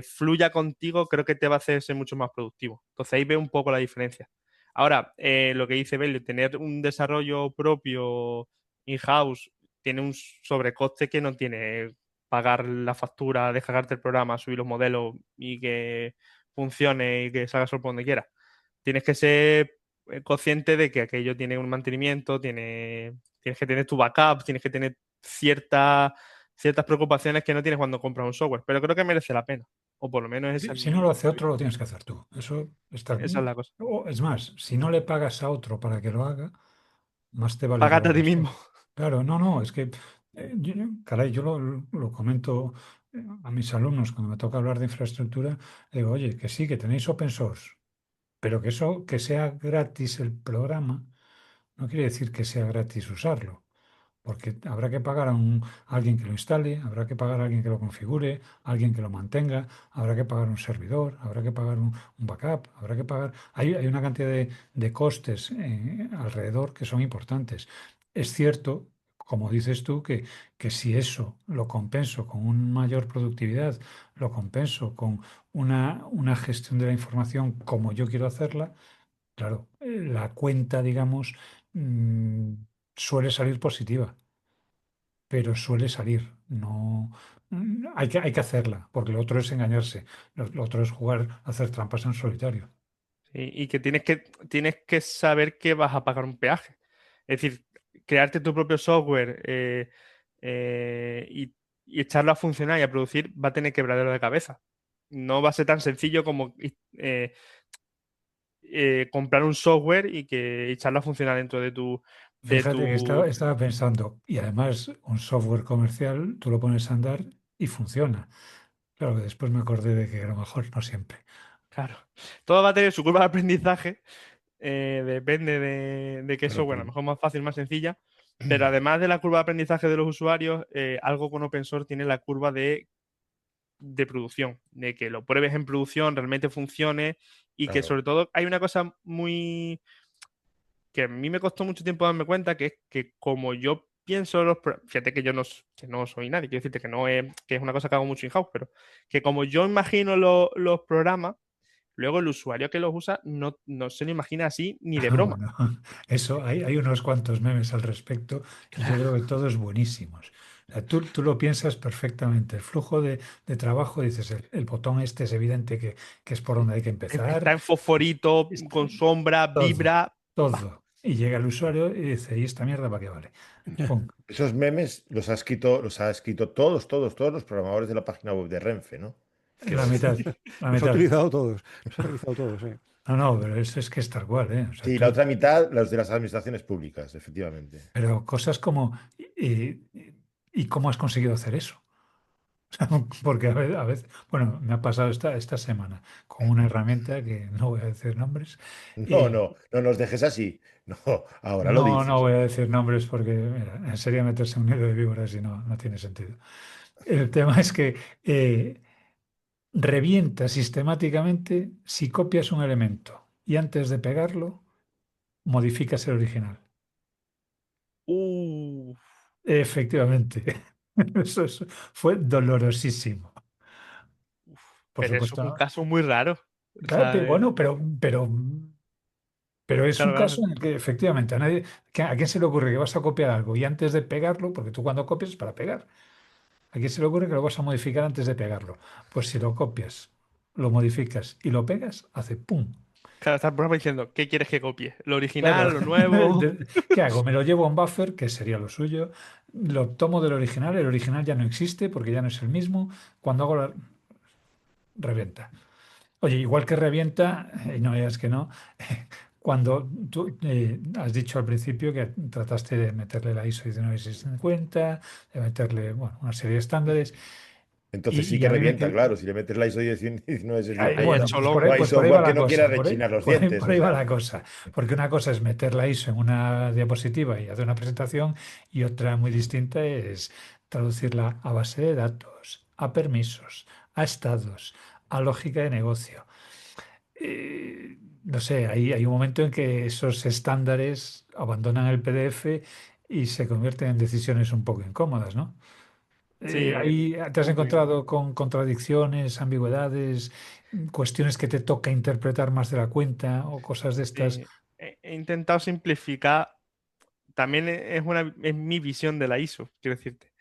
fluya contigo, creo que te va a hacer ser mucho más productivo. Entonces ahí veo un poco la diferencia. Ahora, lo que dice Belio, tener un desarrollo propio in-house tiene un sobrecoste que no tiene pagar la factura, descargarte el programa, subir los modelos y que funcione y que salga solo por donde quiera. Tienes que ser consciente de que aquello tiene un mantenimiento, tienes que tener tu backup, tienes que tener ciertas preocupaciones que no tienes cuando compras un software, pero creo que merece la pena, o por lo menos esa es Si no lo hace mi otro, lo tienes que hacer tú. Eso está. esa es la cosa. O, es más, si no le pagas a otro para que lo haga, más te vale que lo Págate a ti hagas tú. mismo. Claro, no, es que, caray, yo lo comento a mis alumnos cuando me toca hablar de infraestructura, digo, oye, que sí, que tenéis open source, pero que eso, que sea gratis el programa, no quiere decir que sea gratis usarlo. Porque habrá que pagar a alguien que lo instale, habrá que pagar a alguien que lo configure, a alguien que lo mantenga, habrá que pagar un servidor, habrá que pagar un backup, habrá que pagar. Hay una cantidad de costes alrededor que son importantes. Es cierto, como dices tú, que si eso lo compenso con una mayor productividad, lo compenso con una gestión de la información como yo quiero hacerla, claro, la cuenta, digamos, mm, suele salir positiva, pero suele salir. No, hay que hacerla, porque lo otro es engañarse, lo otro es jugar, hacer trampas en solitario. Y que tienes que saber que vas a pagar un peaje. Es decir, crearte tu propio software y echarlo a funcionar y a producir va a tener quebradero de cabeza. No va a ser tan sencillo como comprar un software y que echarlo a funcionar dentro de tu, de Fíjate que tu... estaba pensando, y además un software comercial, tú lo pones a andar y funciona. Claro que después me acordé de que a lo mejor no siempre. Claro. Todo va a tener su curva de aprendizaje. Depende de qué Claro, software. A lo mejor más fácil, más sencilla. Pero además de la curva de aprendizaje de los usuarios, algo con open source tiene la curva de producción, de que lo pruebes en producción, realmente funcione y que claro. sobre todo hay una cosa muy que a mí me costó mucho tiempo darme cuenta, que es que como yo pienso fíjate que yo que no soy nadie, quiero decirte que es una cosa que hago mucho in-house, pero que como yo imagino los programas, luego el usuario que los usa no se lo imagina así ni de broma. Bueno, eso, hay unos cuantos memes al respecto y yo creo que todos buenísimos. O sea, tú lo piensas perfectamente. El flujo de trabajo, dices, el botón este es evidente que es por donde hay que empezar. Está en fosforito, Está con sombra, todo, vibra. ¡Bah! todo. Y llega el usuario y dice, ¿y esta mierda para qué vale? Pum. Esos memes los ha escrito todos los programadores de la página web de Renfe, ¿no? Que La mitad, la Los ha mitad. utilizado todos, los ha utilizado todos, sí. No, pero eso es que es tal cual, ¿eh? O sea, Sí, la tú, otra mitad, los de las administraciones públicas, efectivamente. pero cosas como, ¿y cómo has conseguido hacer eso? Porque bueno, me ha pasado esta semana con una herramienta que no voy a decir nombres. No, no, no nos dejes así. No, ahora lo No dices. voy a decir nombres porque, mira, sería meterse en un nido de víboras y no tiene sentido. El tema es que revienta sistemáticamente si copias un elemento y antes de pegarlo modificas el original. Uh, Efectivamente, fue dolorosísimo. Por pero eso supuesto, es un ¿no? caso muy raro. O Claro, sea, bueno, pero es un claro, caso claro. en el que efectivamente ¿a quién se le ocurre que vas a copiar algo y antes de pegarlo, porque tú cuando copias es para pegar, ¿a quién se le ocurre que lo vas a modificar antes de pegarlo? Pues si lo copias, lo modificas y lo pegas, hace ¡pum! Claro, está el programa diciendo, ¿qué quieres que copie? ¿Lo Claro, original, lo nuevo? ¿qué hago? Me lo llevo a un buffer, que sería lo suyo, lo tomo del original, el original ya no existe porque ya no es el mismo, cuando hago la... revienta. Oye, igual que revienta, y no es que no, cuando tú has dicho al principio que trataste de meterle la ISO 19650, de meterle, bueno, una serie de estándares, Entonces sí y que a mí me... revienta, claro. Si le metes la ISO 19 Ahí a Bueno, Cholón. no hay pues por ahí va software que la no quiera cosa, rechinar los dientes. por O ahí va sea, la cosa. Porque una cosa es meter la ISO en una diapositiva y hacer una presentación, y otra muy distinta es traducirla a base de datos, a permisos, a estados, a lógica de negocio. No sé, hay un momento en que esos estándares abandonan el PDF y se convierten en decisiones un poco incómodas, ¿no? Sí, Ahí te has uy, encontrado con contradicciones, ambigüedades, cuestiones que te toca interpretar más de la cuenta o cosas de estas. sí. He intentado simplificar. También es mi visión de la ISO, quiero decirte.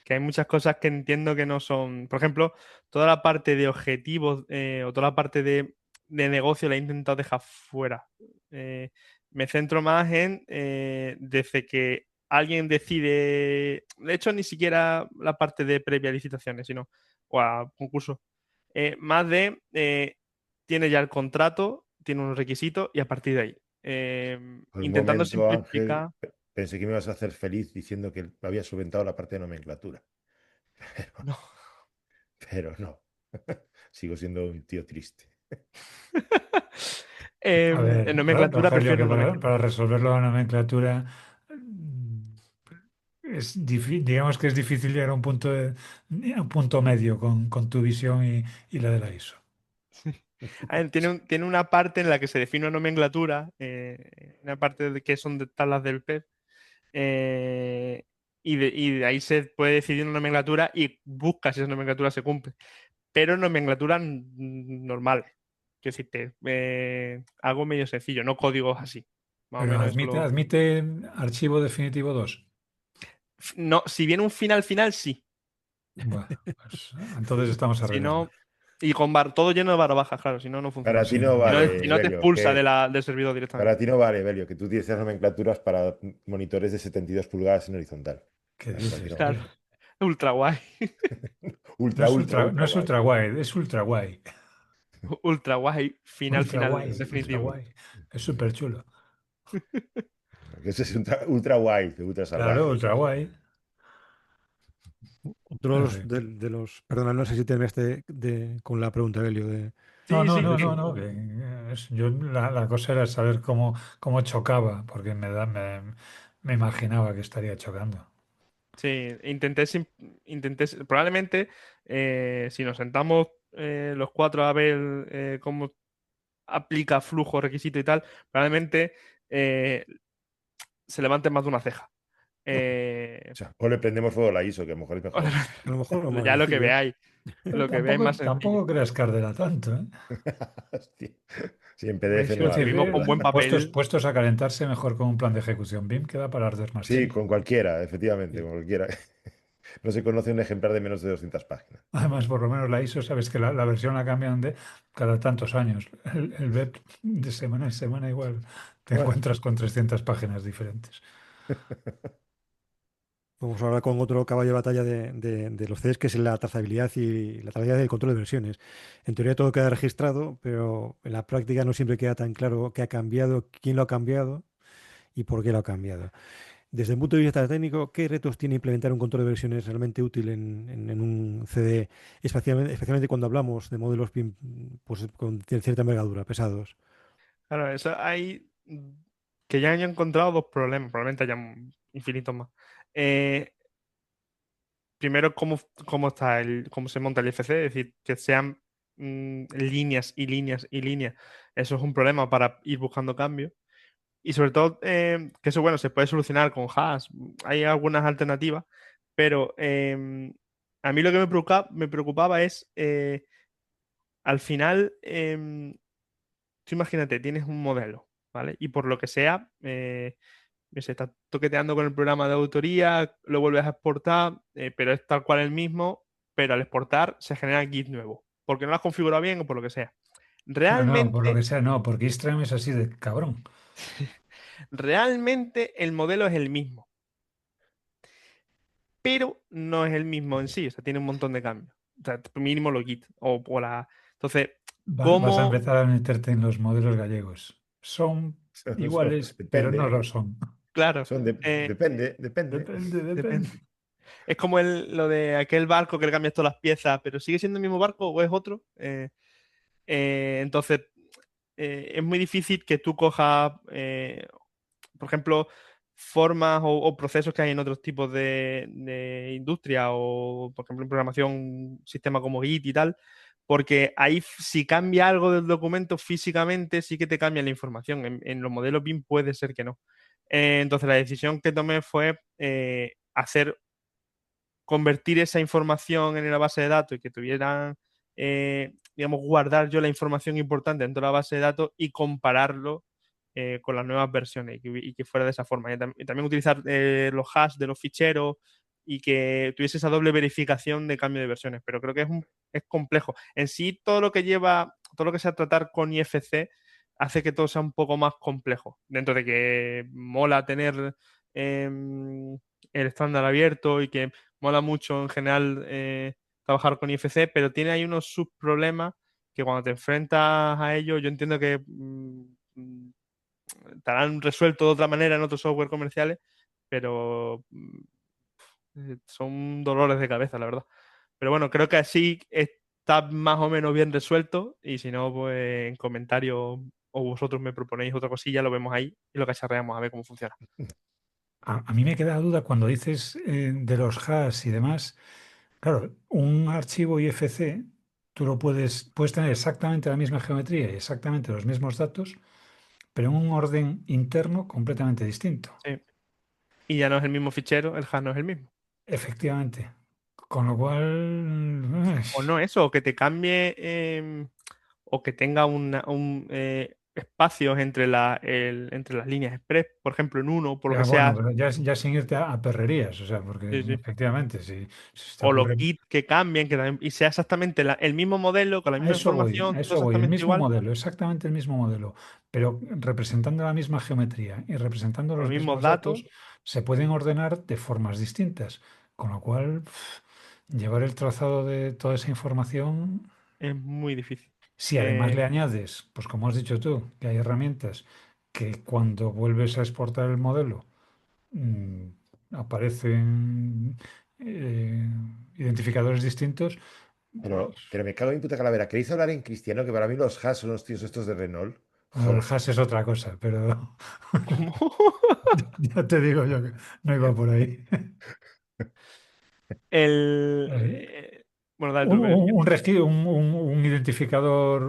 Que hay muchas cosas que entiendo que no son. Por ejemplo, toda la parte de objetivos o toda la parte de negocio la he intentado dejar fuera. Eh, Me centro más en desde que alguien decide. De hecho, ni siquiera la parte de previa licitaciones, sino o a concurso. Más de tiene ya el contrato, tiene unos requisitos y a partir de ahí. por un Intentando momento, Ángel, simplificar. pensé que me ibas a hacer feliz diciendo que había solventado la parte de nomenclatura. No. Pero no. Sigo siendo un tío triste. A ver, En nomenclatura Rogelio, prefiero que nomenclatura. para resolverlo la nomenclatura digamos que es difícil llegar a un punto medio con tu visión y la de la ISO. A ver, tiene una parte en la que se define una nomenclatura, una parte de que son de tablas del PEP, y de ahí se puede decidir una nomenclatura y busca si esa nomenclatura se cumple. Pero nomenclatura normal. Quiero decirte, algo medio sencillo, no códigos así. Más o Pero menos eso admite archivo definitivo 2. No, si viene un final final, sí. Bueno, pues entonces estamos Si arreglando. no, y con todo lleno de barra bajas, claro, si no, no funciona. Para ti Sí, no no, Si no, no. si vale, no te Belio, expulsa que del servidor para directamente. ti no vale, Belio, que tú utilices nomenclaturas para monitores de 72 pulgadas en horizontal. ¿Qué Para ti dices, no Claro, vale. tío? ultra guay. No Ultra, es ultra, no ultra es guay. ultra guay, es ultra guay. Ultra guay. Final, Ultra final, guay, ultra definitivo. guay. Es súper chulo. Que ese es ultra, ultra guay, de ultra Claro, salvaje. ultra guay. Otro En fin. de los, perdona, no sé si terminaste con la pregunta, Belio, No, Sí, no, sí. no, no, no. Yo la cosa era saber cómo chocaba, porque me imaginaba que estaría chocando. Sí, probablemente si nos sentamos los cuatro a ver cómo aplica flujo, requisito y tal, probablemente se levante más de una ceja. O Eh, sea, o le prendemos fuego a la ISO, que a lo mejor es mejor. a lo mejor lo más ya sencillo. Pero lo que veáis más sencillo. tampoco creas que arderá tanto, ¿eh? Hostia. Sí, en Hombre, PDF si no lo Quiero decir, arde, escribimos con ¿verdad? buen papel, puestos a calentarse mejor con un plan de ejecución BIM que da para arder más Sí, chill. con cualquiera, efectivamente, Sí. con cualquiera. No se conoce un ejemplar de menos de 200 páginas. Además, por lo menos la ISO, sabes que la versión la cambian de cada tantos años. El BEP de semana en semana igual te Bueno, encuentras con 300 páginas diferentes. Vamos a hablar con otro caballo de batalla de los CDs, que es la trazabilidad y la trazabilidad del control de versiones. En teoría todo queda registrado, pero en la práctica no siempre queda tan claro qué ha cambiado, quién lo ha cambiado y por qué lo ha cambiado. Desde el punto de vista técnico, ¿qué retos tiene implementar un control de versiones realmente útil en un CD, especialmente cuando hablamos de modelos pues, con cierta envergadura, pesados? Claro, eso hay que ya han encontrado dos problemas, probablemente hayan infinitos más. Eh, Primero, cómo se monta el IFC, es decir, que sean líneas y líneas y líneas. Eso es un problema para ir buscando cambios. Y sobre todo, que eso, bueno, se puede solucionar con hash. Hay algunas alternativas, pero a mí lo que me preocupaba es, al final, tú imagínate, tienes un modelo, ¿vale? Y por lo que sea, se está toqueteando con el programa de autoría, lo vuelves a exportar, pero es tal cual el mismo, pero al exportar se genera Git nuevo, porque no lo has configurado bien o por lo que sea. No, por lo que Realmente, sea, no, porque Instagram es así de cabrón. realmente el modelo es el mismo, pero no es el mismo en sí, o sea, tiene un montón de cambios. O sea, mínimo los Git o la... Entonces, Vas a ¿cómo? empezar a meterte en los modelos gallegos. Son iguales, pero no Depende, lo son. Claro, depende. Depende, depende. depende. Es como lo de aquel barco que le cambias todas las piezas, pero ¿sigue siendo el mismo barco o es otro? Entonces, es muy difícil que tú cojas, por ejemplo, formas o procesos que hay en otros tipos de industria o, por ejemplo, en programación, un sistema como Git y tal, porque ahí si cambia algo del documento físicamente, sí que te cambia la información. En los modelos BIM puede ser que no. Entonces, la decisión que tomé fue convertir esa información en la base de datos y que tuvieran, digamos, guardar yo la información importante dentro de la base de datos y compararlo con las nuevas versiones y que fuera de esa forma. Y también utilizar los hash de los ficheros y que tuviese esa doble verificación de cambio de versiones. Pero creo que es complejo. En sí, todo lo que sea tratar con IFC hace que todo sea un poco más complejo. Dentro de que mola tener el estándar abierto y que mola mucho en general trabajar con IFC, pero tiene ahí unos subproblemas que cuando te enfrentas a ellos, yo entiendo que te harán resuelto de otra manera en otros software comerciales, pero son dolores de cabeza, la verdad. Pero bueno, creo que así está más o menos bien resuelto y si no, pues en comentarios o vosotros me proponéis otra cosilla, lo vemos ahí y lo cacharreamos a ver cómo funciona. A mí me queda duda cuando dices de los hash y demás. Claro, un archivo IFC, tú puedes tener exactamente la misma geometría y exactamente los mismos datos, pero en un orden interno completamente distinto. Sí. Y ya no es el mismo fichero, el hash no es el mismo. Efectivamente. Con lo cual, O no eso, o que te cambie o que tenga espacios entre las líneas express, por ejemplo, en uno, por lo ya que bueno, sea. pero ya sin irte a perrerías, o sea, porque Sí, sí. efectivamente, si te O los ocurre. Git que cambien, y sea exactamente el mismo modelo, con la A misma eso voy, información, a todo eso voy. El exactamente mismo igual, modelo, exactamente el mismo modelo, pero representando la misma geometría y representando con los los mismos mismos datos, datos, se pueden ordenar de formas distintas. Con lo cual, llevar el trazado de toda esa información, es muy difícil. si además Eh, le añades, pues como has dicho tú, que hay herramientas que cuando vuelves a exportar el modelo, mm, aparecen identificadores distintos, pues Pero me cago en mi puta calavera. ¿Queréis hablar en cristiano? Que para mí los hash son los tíos estos de Renault. bueno, el Joder. hash es otra cosa, pero ¿Cómo? ya te digo yo que no iba por ahí. El, Eh, bueno, dale tú, un identificador,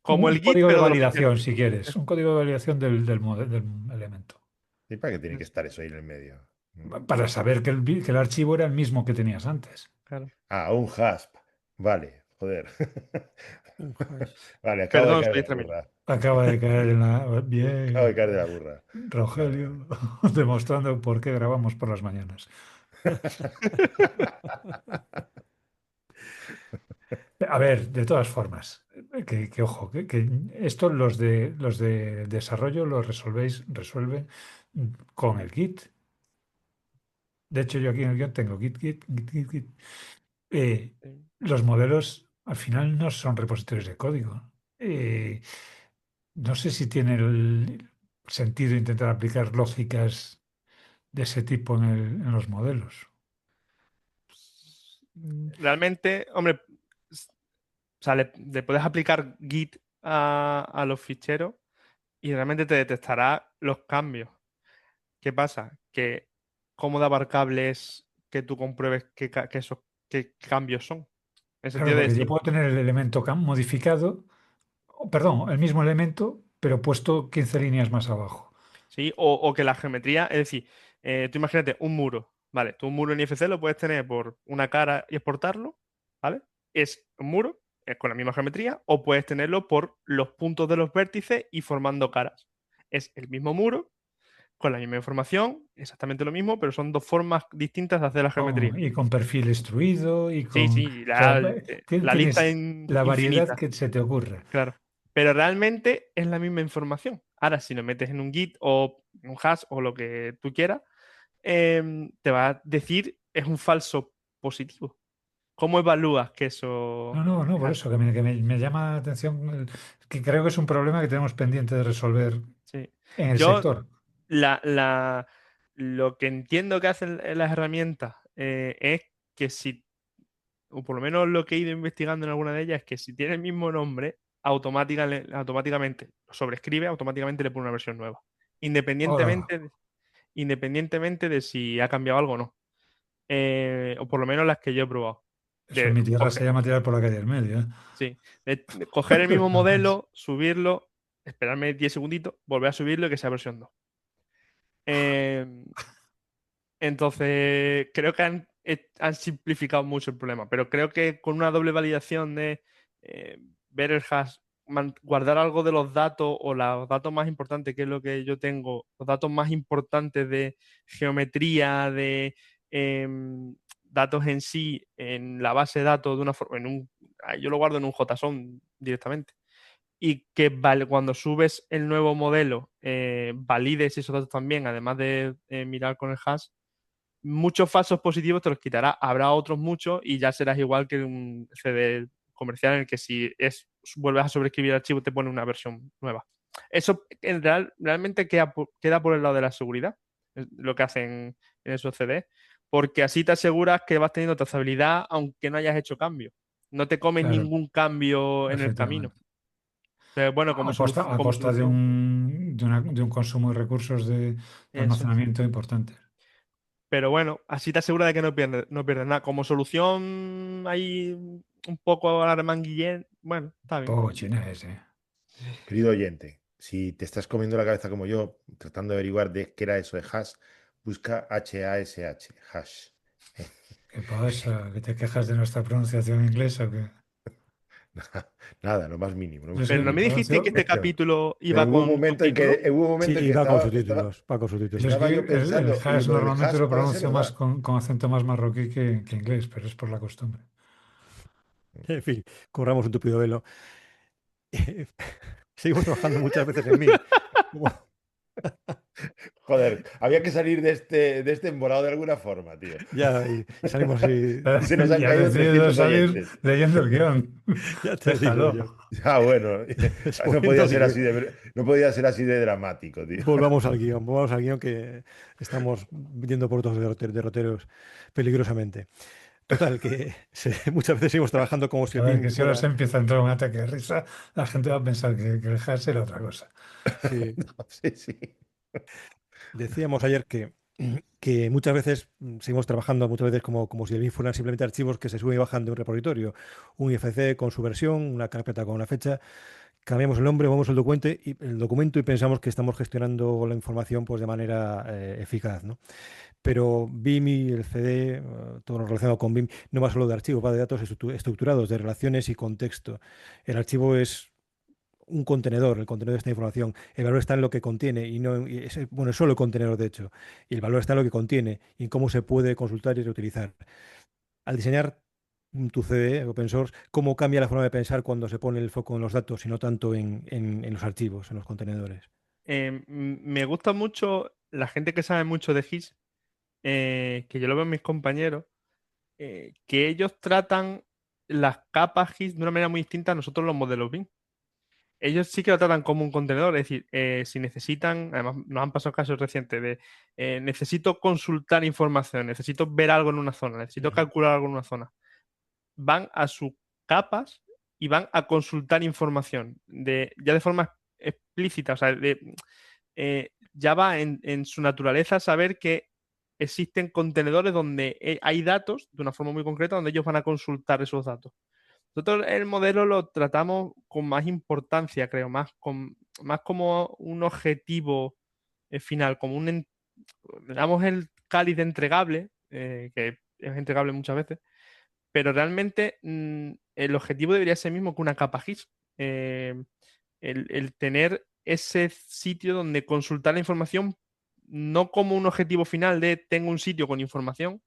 como un el Git, código de pero de los ficheros. validación, si quieres, un código de validación del elemento, ¿Y para qué tiene que estar eso ahí en el medio? para saber que el archivo era el mismo que tenías antes. Claro. Ah, un hasp. Vale, joder. Un hash. Vale, acabo de Perdón, caer soy de la extremeño. burra. Acaba de caer en la... Acabo de Bien, caer de la burra. Vale, Rogelio, demostrando por qué grabamos por las mañanas. A ver, de todas formas, ojo, que esto los de desarrollo lo resuelven con el Git. De hecho, yo aquí en el guión tengo Git. Sí. Los modelos al final no son repositorios de código. Eh, no sé si tiene el sentido intentar aplicar lógicas de ese tipo en los modelos. Realmente, hombre, o sea, le puedes aplicar Git a los ficheros y realmente te detectará los cambios. ¿Qué pasa? Que cómo de abarcable es que tú compruebes qué cambios son. En el Claro, sentido de porque yo decir, puedo tener el elemento modificado, perdón, el mismo elemento, pero puesto 15 líneas más abajo. ¿sí? O que la geometría, es decir, tú imagínate un muro, ¿vale? Tú un muro en IFC lo puedes tener por una cara y exportarlo, ¿vale? Es un muro, es con la misma geometría, o puedes tenerlo por los puntos de los vértices y formando caras. Es el mismo muro, con la misma información, exactamente lo mismo, pero son dos formas distintas de hacer la geometría. Y con perfil extruido y Sí, con... O sí, sea, la lista tienes la variedad infinita. que se te ocurra. Claro. Pero realmente es la misma información. Ahora, si lo metes en un Git o un hash o lo que tú quieras, te va a decir es un falso positivo. ¿Cómo evalúas que eso No, es por así? eso, me llama la atención, que creo que es un problema que tenemos pendiente de resolver Sí. en el Yo sector. la, la- lo que entiendo que hacen las herramientas es que si, o por lo menos lo que he ido investigando en alguna de ellas, es que si tiene el mismo nombre, automáticamente lo sobrescribe, automáticamente le pone una versión nueva. Hola, Independientemente, independientemente de si ha cambiado algo o no. O por lo menos las que yo he probado. eso en De, mi tierra se coge- llama tirar por la calle del medio, ¿eh? sí, de coger el mismo modelo, subirlo, esperarme 10 segunditos, volver a subirlo y que sea versión 2. Eh, entonces, creo que han simplificado mucho el problema, pero creo que con una doble validación de ver el hash, guardar algo de los datos o los datos más importantes, que es lo que yo tengo, los datos más importantes de geometría, de datos en sí, en la base de datos de una forma, yo lo guardo en un JSON directamente. Y que cuando subes el nuevo modelo, valides esos datos también, además de mirar con el hash, muchos falsos positivos te los quitará. Habrá otros muchos y ya serás igual que un CD comercial en el que si vuelves a sobreescribir el archivo te pone una versión nueva. Eso realmente queda por el lado de la seguridad, es lo que hacen en esos CD, porque así te aseguras que vas teniendo trazabilidad aunque no hayas hecho cambio. No te comes Claro, ningún cambio en el camino. efectivamente. Pero bueno, A como costa solución, de un consumo de recursos de eso. almacenamiento importante. Pero bueno, así te asegura de que no pierdes nada. Como solución, ahí un poco alarmán Guillén. Bueno, está bien. Poco chinés, ¿eh? Querido oyente, si te estás comiendo la cabeza como yo, tratando de averiguar de qué era eso de hash, busca HASH, hash. ¿Qué pasa? ¿Que te quejas de nuestra pronunciación inglesa? ¿O qué? Nada, lo más mínimo, lo Yo más sí, Pero no lo me mínimo. dijiste que pronuncio. este capítulo Pero iba con subtítulos. hubo un Sí, momento en que va con estaba, subtítulos, va con Yo subtítulos. es que estaba yo el pensando, oye, hash lo del normalmente hash lo podrá ser pronuncio más verdad. con acento más marroquí que inglés, pero es por la costumbre. En fin, corramos un tupido velo. Seguimos trabajando muchas veces en mí. Como- Joder, había que salir de este embolado de alguna forma, tío. Ya, y salimos así. Y se nos han Y has caído decidido 300 salir oyentes. leyendo el guión. Ya te digo Déjalo. yo. Ah, bueno, no Exponiendo podía el ser guión. así no podía ser así de dramático, tío. Volvamos al guión que estamos yendo por otros derroteros peligrosamente. Total, que muchas veces seguimos trabajando como si el Joder, que BIM si ahora se fuera. empieza a entrar un ataque de risa, la gente va a pensar que el hash era otra cosa. Sí, Sí, sí. decíamos ayer que muchas veces seguimos trabajando muchas veces como si el BIM fueran simplemente archivos que se suben y bajan de un repositorio. Un IFC con su versión, una carpeta con una fecha. Cambiamos el nombre, movemos el documento y pensamos que estamos gestionando la información pues, de manera eficaz, ¿no? Pero BIM y el CD, todo lo relacionado con BIM, no va solo de archivos, va de datos estructurados, de relaciones y contexto. El archivo es un contenedor, el contenedor de esta información. El valor está en lo que contiene y no, bueno, es solo el contenedor de hecho. Y el valor está en lo que contiene y en cómo se puede consultar y reutilizar. Al diseñar tu CD open source, ¿cómo cambia la forma de pensar cuando se pone el foco en los datos y no tanto en los archivos, en los contenedores? Me gusta mucho la gente que sabe mucho de GIS, que yo lo veo en mis compañeros, que ellos tratan las capas GIS de una manera muy distinta a nosotros los modelos BIM. Ellos sí que lo tratan como un contenedor, es decir, si necesitan, además nos han pasado casos recientes de necesito consultar información, necesito ver algo en una zona, necesito calcular algo en una zona. Van a sus capas y van a consultar información ya de forma explícita, o sea, ya va en su naturaleza saber que existen contenedores donde hay datos de una forma muy concreta donde ellos van a consultar esos datos. Nosotros el modelo lo tratamos con más importancia, creo, más como un objetivo final, como damos el cáliz de entregable, que es entregable muchas veces, pero realmente el objetivo debería ser el mismo que una capa GIS. El tener ese sitio donde consultar la información, no como un objetivo final de tengo un sitio con información,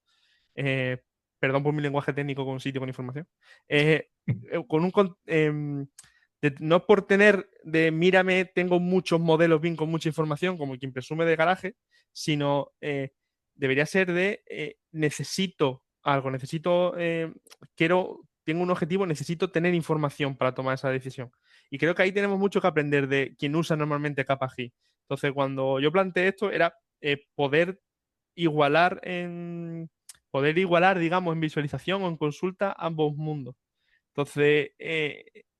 eh, perdón por mi lenguaje técnico, con un sitio con información, con no por tener mírame, tengo muchos modelos bien con mucha información, como quien presume de garaje, sino debería ser necesito algo, tengo un objetivo, necesito tener información para tomar esa decisión. Y creo que ahí tenemos mucho que aprender de quien usa normalmente capa G. Entonces, cuando yo planteé esto, era poder igualar digamos, en visualización o en consulta ambos mundos. Entonces,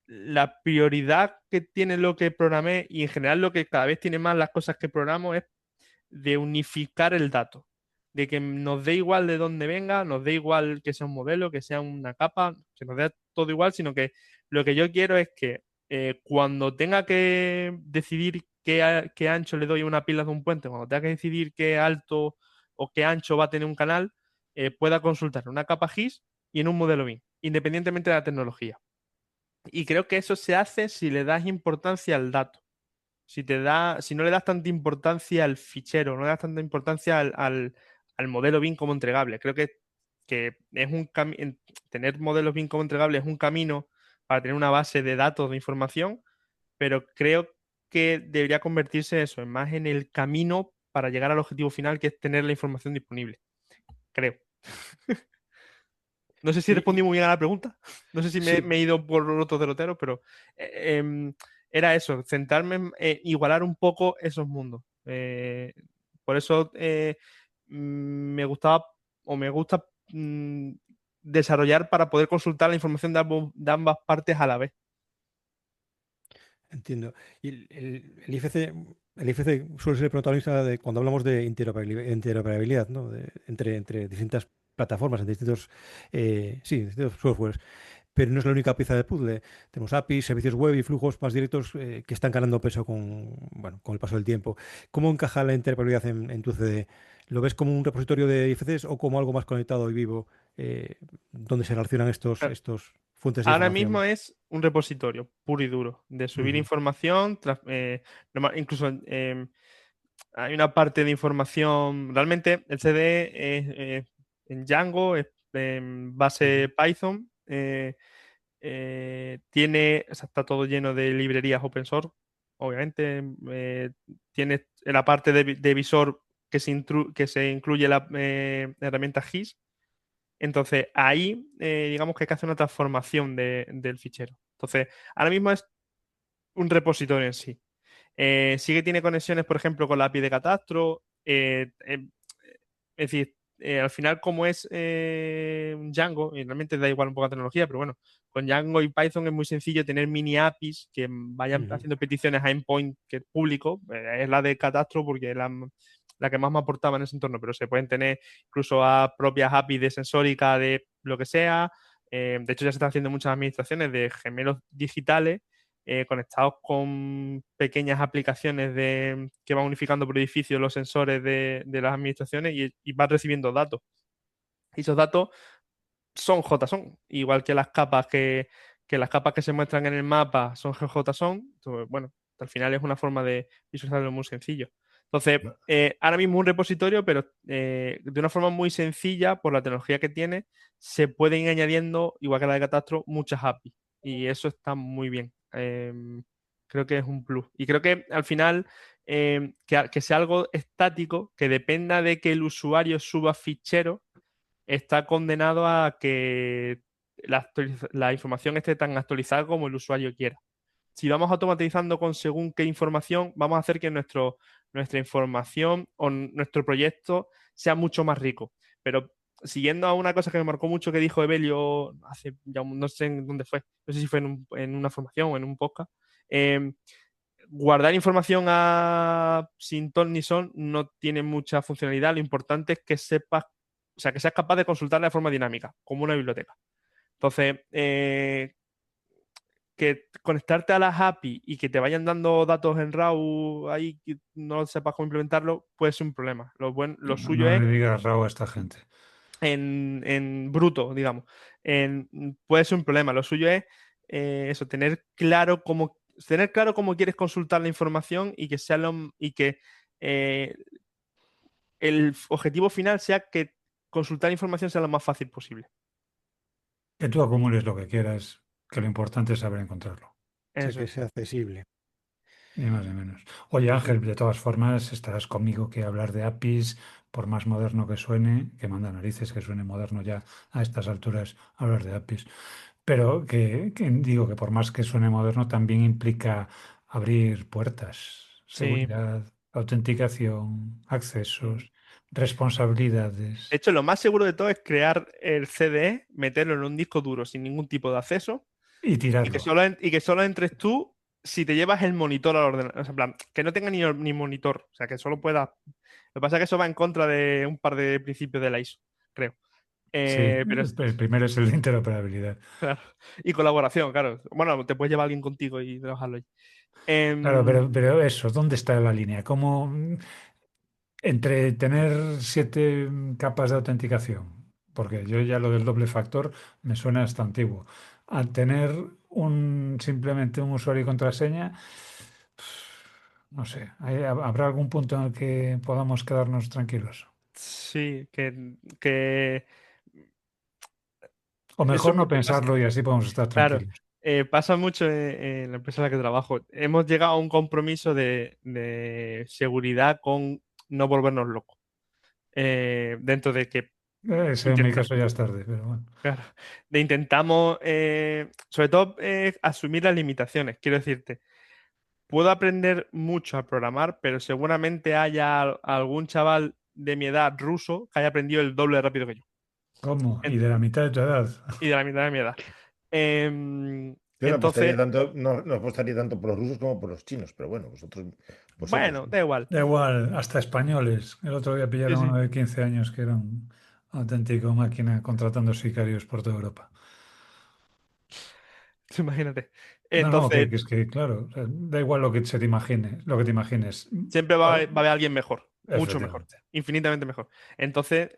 la prioridad que tiene lo que programé y en general lo que cada vez tiene más las cosas que programo es de unificar el dato, de que nos dé igual de dónde venga, nos dé igual que sea un modelo, que sea una capa, que nos dé todo igual, sino que lo que yo quiero es que cuando tenga que decidir qué ancho le doy a una pila de un puente, cuando tenga que decidir qué alto o qué ancho va a tener un canal, pueda consultar una capa GIS y en un modelo BIM, independientemente de la tecnología. Y creo que eso se hace si le das importancia al dato. Si no le das tanta importancia al fichero, no le das tanta importancia al modelo BIM como entregable. Creo que tener modelos BIM como entregable es un camino para tener una base de datos de información, pero creo que debería convertirse eso en más en el camino para llegar al objetivo final, que es tener la información disponible. Creo. No sé si respondí muy bien a la pregunta. No sé si me he ido por otros derroteros, pero era eso, centrarme en igualar un poco esos mundos. Por eso me gustaba o me gusta desarrollar para poder consultar la información de ambas partes a la vez. Entiendo. Y el IFC suele ser el protagonista de cuando hablamos de interoperabilidad, ¿no? Entre distintas plataformas, entre distintos softwares. Pero no es la única pieza de puzzle. Tenemos APIs, servicios web y flujos más directos que están ganando peso con el paso del tiempo. ¿Cómo encaja la interoperabilidad en tu CD? ¿Lo ves como un repositorio de IFCs o como algo más conectado y vivo, donde se relacionan estos fuentes de Ahora información? mismo es un repositorio puro y duro de subir información, incluso hay una parte de información. Realmente el CD es en Django, es en base Python. Está todo lleno de librerías open source, obviamente. Tiene la parte de visor que se incluye la herramienta GIS. Entonces, ahí, digamos que hay que hacer una transformación del fichero. Entonces, ahora mismo es un repositorio en sí. Sí que tiene conexiones, por ejemplo, con la API de Catastro. Es decir, al final, como es un Django, y realmente da igual un poco la tecnología, pero bueno, con Django y Python es muy sencillo tener mini APIs que vayan haciendo peticiones a endpoint que es público. Es la de Catastro porque es la que más me aportaba en ese entorno, pero se pueden tener incluso a propias APIs de sensórica, de lo que sea. De hecho, ya se están haciendo muchas administraciones de gemelos digitales conectados con pequeñas aplicaciones que van unificando por edificio los sensores de las administraciones y van recibiendo datos. Y esos datos son JSON, igual que las capas que las capas que se muestran en el mapa son GJSON. Entonces, bueno, al final es una forma de visualizarlo muy sencillo. Entonces, ahora mismo un repositorio, pero de una forma muy sencilla, por la tecnología que tiene, se pueden ir añadiendo, igual que la de Catastro, muchas APIs. Y eso está muy bien. Creo que es un plus. Y creo que al final que sea algo estático, que dependa de que el usuario suba ficheros, está condenado a que la información esté tan actualizada como el usuario quiera. Si vamos automatizando con según qué información, vamos a hacer que nuestra información o nuestro proyecto sea mucho más rico. Pero siguiendo a una cosa que me marcó mucho que dijo Evelio hace ya no sé en dónde fue, no sé si fue en una formación o en un podcast, guardar información sin ton ni son no tiene mucha funcionalidad. Lo importante es que sepas, o sea, que seas capaz de consultarla de forma dinámica, como una biblioteca. Entonces, que conectarte a las API y que te vayan dando datos en RAW ahí que no sepas cómo implementarlo, puede ser un problema. Lo suyo No es le digas RAW a esta gente. en bruto, digamos. Puede ser un problema. Lo suyo es eso, tener claro cómo quieres consultar la información y que sea y que eh, el objetivo final sea que consultar información sea lo más fácil posible. Que tú acumules lo que quieras, que lo importante es saber encontrarlo. Sí, Eso que es. sea accesible. Ni más ni menos. Oye, Ángel, de todas formas, estarás conmigo que hablar de APIs, por más moderno que suene, que manda narices que suene moderno ya a estas alturas hablar de APIs, pero que digo que por más que suene moderno, también implica abrir puertas, Sí. seguridad, autenticación, Mm. accesos, De responsabilidades hecho, lo más seguro de todo es crear el CDE, meterlo en un disco duro sin ningún tipo de acceso y y que tirarlo. solo entres tú si te llevas el monitor al ordenador. O sea, en plan, que no tenga ni monitor. O sea, que solo pueda. Lo que pasa es que eso va en contra de un par de principios de la ISO, creo. Sí, Pero el primero es el de interoperabilidad. claro. Y colaboración, claro. Bueno, te puedes llevar a alguien contigo y trabajarlo ahí. Claro, Em, pero eso, ¿dónde está la línea? ¿Cómo entre tener 7 capas de autenticación? Porque yo ya lo del doble factor me suena hasta antiguo. Al tener simplemente un usuario y contraseña, no sé, ¿habrá algún punto en el que podamos quedarnos tranquilos? sí, que O eso mejor es no porque pasa. pensarlo y así podemos estar Claro, tranquilos. pasa mucho en la empresa en la que trabajo. Hemos llegado a un compromiso de seguridad con no volvernos locos. Dentro de que Ese en mi intenta, caso ya es tarde, pero bueno. claro, de intentamos, sobre todo, asumir las limitaciones. Quiero decirte, puedo aprender mucho a programar, pero seguramente haya algún chaval de mi edad ruso que haya aprendido el doble de rápido que yo. ¿Cómo? Y En- de la mitad de tu edad. y de la mitad de mi edad. Yo no apostaría Entonces, tanto, no apostaría tanto por los rusos como por los chinos, pero bueno, vosotros. bueno, da igual. Da igual, hasta españoles. El otro día Sí, pillaron a sí. uno de 15 años que era un auténtico máquina contratando sicarios por toda Europa. Imagínate. No, no, Entonces, que es que, claro, o sea, da igual lo que se te imagine, lo que te imagines. siempre va Vale. a haber alguien mejor, mucho mejor, Efectivamente. infinitamente mejor. Entonces,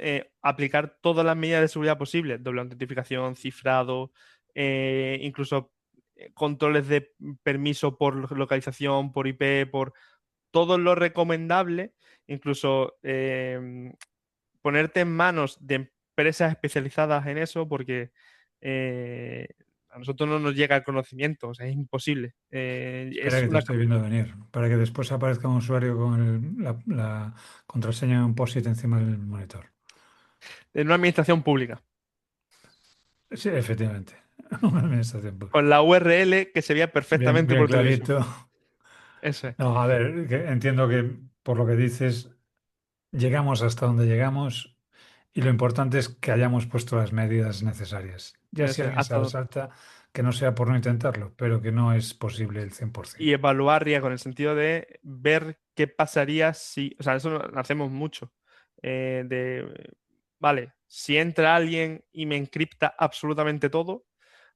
aplicar todas las medidas de seguridad posibles, doble autentificación, cifrado, incluso controles de permiso por localización, por IP, por todo lo recomendable, incluso ponerte en manos de empresas especializadas en eso, porque eh, a nosotros no nos llega el conocimiento, o sea, es imposible. Espera Es que te una, estoy viendo venir. Para que después aparezca un usuario con la contraseña en un POSIT encima del monitor. en una administración pública, Sí, efectivamente. Una administración pública. con la URL que se veía Bien, perfectamente bien por televisión. clarito. Eso es. No, a ver, entiendo que por lo que dices, llegamos hasta donde llegamos y lo importante es que hayamos puesto las medidas necesarias. Ya si Eso es. alguien se salta, que no sea por no intentarlo, pero que no es posible el 100%. Y evaluar riesgo en el sentido de ver qué pasaría si, o sea, eso lo hacemos mucho. Vale, si entra alguien y me encripta absolutamente todo,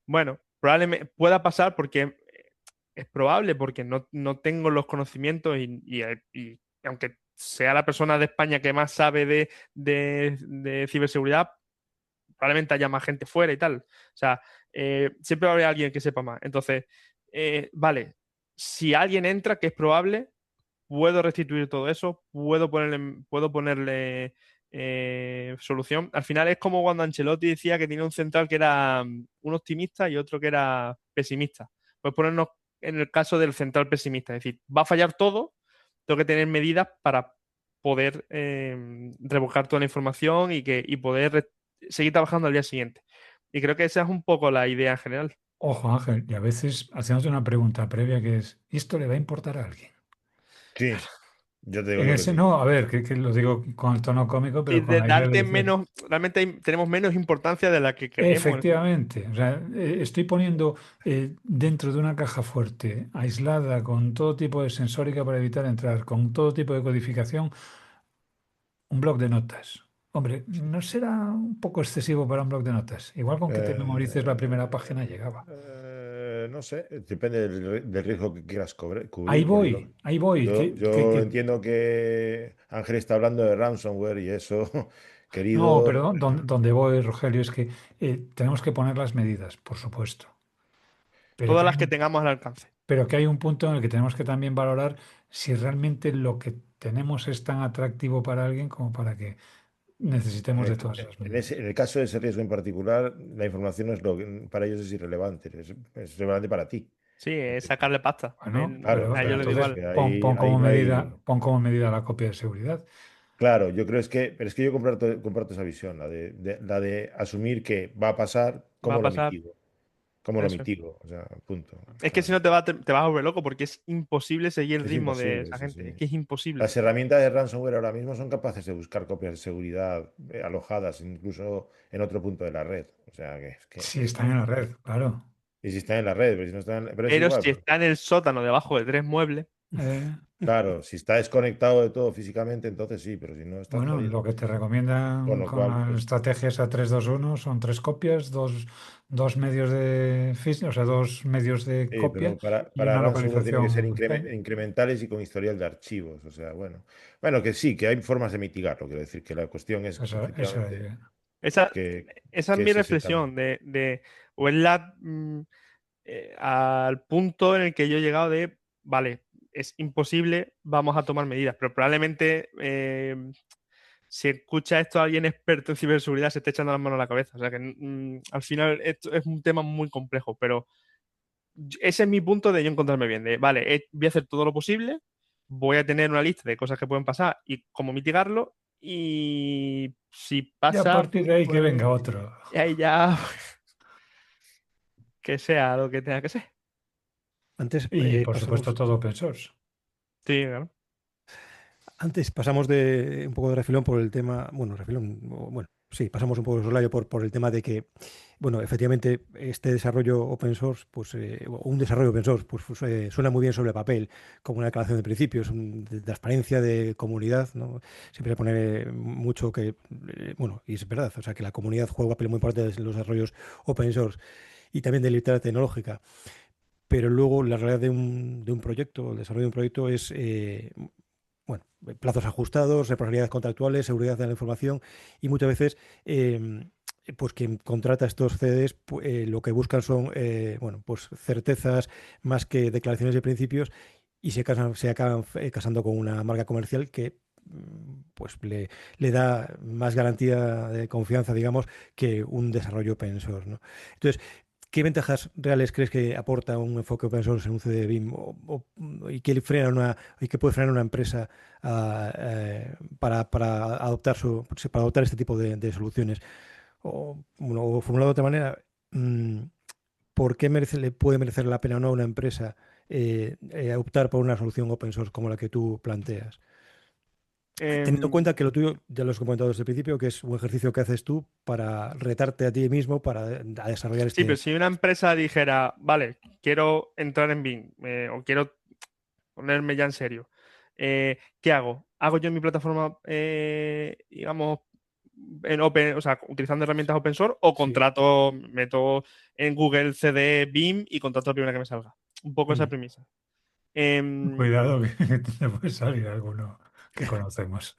bueno, probablemente pueda pasar porque es probable, porque no tengo los conocimientos y aunque sea la persona de España que más sabe de ciberseguridad, probablemente haya más gente fuera y tal. O sea, siempre va a haber alguien que sepa más. Entonces, vale, si alguien entra, que es probable, puedo restituir todo eso, puedo ponerle solución. Al final es como cuando Ancelotti decía que tenía un central que era un optimista y otro que era pesimista. Pues ponernos en el caso del central pesimista. Es decir, va a fallar todo, tengo que tener medidas para poder revocar toda la información y poder seguir trabajando al día siguiente. Y creo que esa es un poco la idea en general. Ojo, Ángel, y a veces haciéndote una pregunta previa que es, ¿y esto le va a importar a alguien? Sí, yo te digo En yo que ese, sí. no, a ver, que lo digo con el tono cómico, Y pero con de la idea de darte decir, menos, realmente tenemos menos importancia de la que creemos. efectivamente, o sea, estoy poniendo dentro de una caja fuerte, aislada, con todo tipo de sensórica para evitar entrar, con todo tipo de codificación, un bloc de notas. Hombre, ¿no será un poco excesivo para un bloc de notas? Igual con que te memorices la primera página llegaba. No sé, depende del riesgo que quieras Ahí cubrir. voy, ahí voy. Yo entiendo que Ángel está hablando de ransomware y eso, No, querido. pero donde voy, Rogelio, es que tenemos que poner las medidas, por supuesto. Pero Todas que hay las que un, tengamos al alcance. pero que hay un punto en el que tenemos que también valorar si realmente lo que tenemos es tan atractivo para alguien como para que necesitemos de todas esas medidas. En el caso de ese riesgo en particular, la información no es para ellos es irrelevante, es relevante para ti. Sí, es sacarle pasta. Bueno, Claro, o A sea, ellos les da entonces igual. que pon ahí como no medida, hay. pon como medida la copia de seguridad. Claro, yo creo pero es que yo comparto esa visión, la de asumir que va a pasar, Va a ¿cómo lo pasar mitigo? ¿Cómo lo eso. mitigo? O sea, punto. O Es que si sea, no te vas a volver loco porque es imposible seguir el es ritmo de imposible, esa sí, gente. sí. Es que es imposible. Las herramientas de ransomware ahora mismo son capaces de buscar copias de seguridad alojadas incluso en otro punto de la red. O sea, que es que. Si están en la red, claro. Y si están en la red, pero si no están, pero es Pero igual. si está en el sótano debajo de 3 muebles, Eh, Claro, si está desconectado de todo físicamente, entonces sí, pero si no, estás bueno, jodido. lo que te Con recomiendan lo con cual, la pues estrategia esa 3-2-1 son tres copias, dos medios de phishing, o sea, dos medios de sí, copia pero y para una ransomware tiene que ser localización IP. incrementales y con historial de archivos. O sea, bueno. Bueno, que sí, que hay formas de mitigarlo. Quiero decir que la cuestión es Esa es la efectivamente idea. esa, que, esa es que mi es ese cambio. reflexión o es al punto en el que yo he llegado vale, es imposible, vamos a tomar medidas, pero probablemente si escucha esto a alguien experto en ciberseguridad se esté echando las manos a la cabeza. O sea que al final esto es un tema muy complejo, pero ese es mi punto de yo encontrarme bien, vale, voy a hacer todo lo posible, voy a tener una lista de cosas que pueden pasar y cómo mitigarlo, y si Y a pasa, partir de ahí que pues venga otro. ahí ya que sea lo que tenga que ser. Antes Y por supuesto pasamos. todo open source. Sí, claro. Antes pasamos de un poco de refilón por el tema, bueno, refilón, bueno, sí, pasamos un poco de soslayo por el tema de que, bueno, efectivamente este desarrollo open source, pues o un desarrollo open source, pues suena muy bien sobre el papel, como una declaración de principios, de transparencia, de comunidad, ¿no? Siempre se pone mucho que, bueno, y es verdad, o sea, que la comunidad juega un papel muy importante en los desarrollos open source y también de libertad tecnológica. Pero luego la realidad de un proyecto, el desarrollo de un proyecto es bueno, plazos ajustados, responsabilidades contractuales, seguridad de la información y muchas veces pues quien contrata estos CDs lo que buscan son bueno, pues certezas más que declaraciones de principios y se acaban casando con una marca comercial que pues le da más garantía de confianza, digamos, que un desarrollo open source, ¿no? Entonces, ¿qué ventajas reales crees que aporta un enfoque open source en un CD BIM? ¿Y qué y qué puede frenar una empresa para adoptar para adoptar este tipo de soluciones? Bueno, o formulado de otra manera, mm, ¿por qué le puede merecer la pena o no a una empresa optar por una solución open source como la que tú planteas? Teniendo en Em, cuenta que lo tuyo, ya lo has comentado desde el principio, que es un ejercicio que haces tú para retarte a ti mismo para a desarrollar sí, pero este. si una empresa dijera, vale, quiero entrar en BIM o quiero ponerme ya en serio, ¿qué hago? ¿Hago yo mi plataforma, digamos, o sea, utilizando herramientas open source o Sí. meto en Google CD BIM y contrato la primera que me salga? Un poco esa Mm. premisa. Em, Cuidado que te puede salir alguno que conocemos.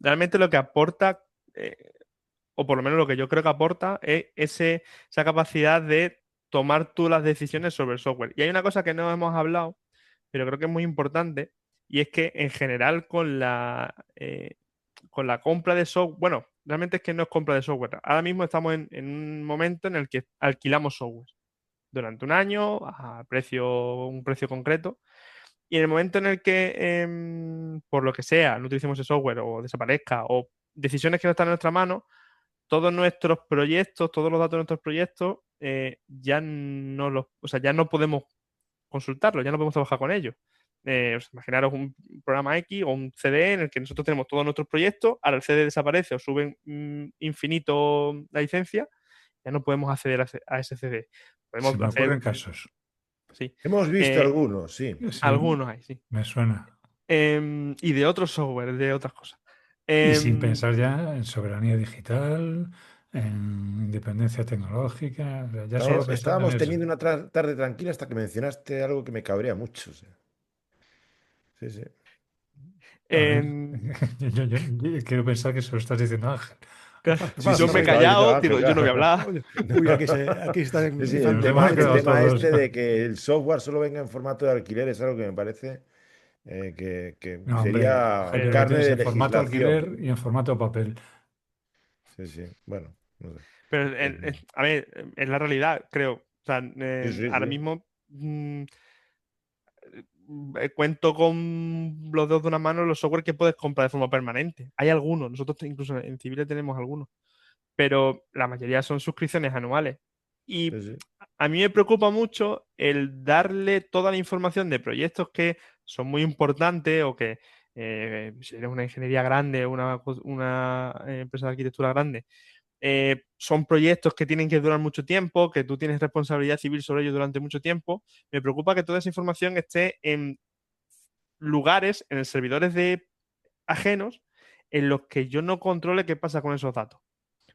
Realmente lo que aporta, eh, o por lo menos lo que yo creo que aporta, es esa capacidad de tomar tú las decisiones sobre el software. Y hay una cosa que no hemos hablado, pero creo que es muy importante, y es que en general con la compra de software, bueno, realmente es que no es compra de software. Ahora mismo estamos en un momento en el que alquilamos software. durante un año a un precio concreto. Y en el momento en el que, por lo que sea, no utilicemos ese software o desaparezca o decisiones que no están en nuestra mano, todos nuestros proyectos, todos los datos de nuestros proyectos, ya no podemos consultarlos, ya no podemos trabajar con ellos. Imaginaros un programa X o un CD en el que nosotros tenemos todos nuestros proyectos, ahora el CD desaparece o suben infinito la licencia, ya no podemos acceder a ese CD. Podemos Se me hacer, ocurren casos. sí, Hemos visto algunos, sí. Sí, algunos hay, sí. me suena. Y de otros software, de otras cosas. Y sin Em, pensar ya en soberanía digital, en independencia tecnológica, o sea, ya solo pensando en Estábamos eso. teniendo una tarde tranquila hasta que mencionaste algo que me cabrea mucho. O sea. Sí, sí. A ver, em, yo quiero pensar que se lo estás diciendo a Ángel. Sí, yo sí, me se he lo estaba diciendo callado, Ángel, yo no voy a claro. hablar. Oye, uy, aquí se está Sí, sí, Nos hemos el quedado tema todos. este de que el software solo venga en formato de alquiler es algo que me parece que No, hombre, sería Javier, lo carne tienes de en formato legislación. alquiler y en formato papel. Sí, sí. Bueno, no sé. Pero, a ver, es la realidad, creo. O sea, Sí, sí, ahora sí. mismo cuento con los dedos de una mano los software que puedes comprar de forma permanente. Hay algunos, nosotros incluso en Civile tenemos algunos, pero la mayoría son suscripciones anuales. Y Sí, sí. a mí me preocupa mucho el darle toda la información de proyectos que son muy importantes o que si eres una ingeniería grande, una empresa de arquitectura grande, son proyectos que tienen que durar mucho tiempo, que tú tienes responsabilidad civil sobre ellos durante mucho tiempo. Me preocupa que toda esa información esté en lugares, en servidores de ajenos, en los que yo no controle qué pasa con esos datos.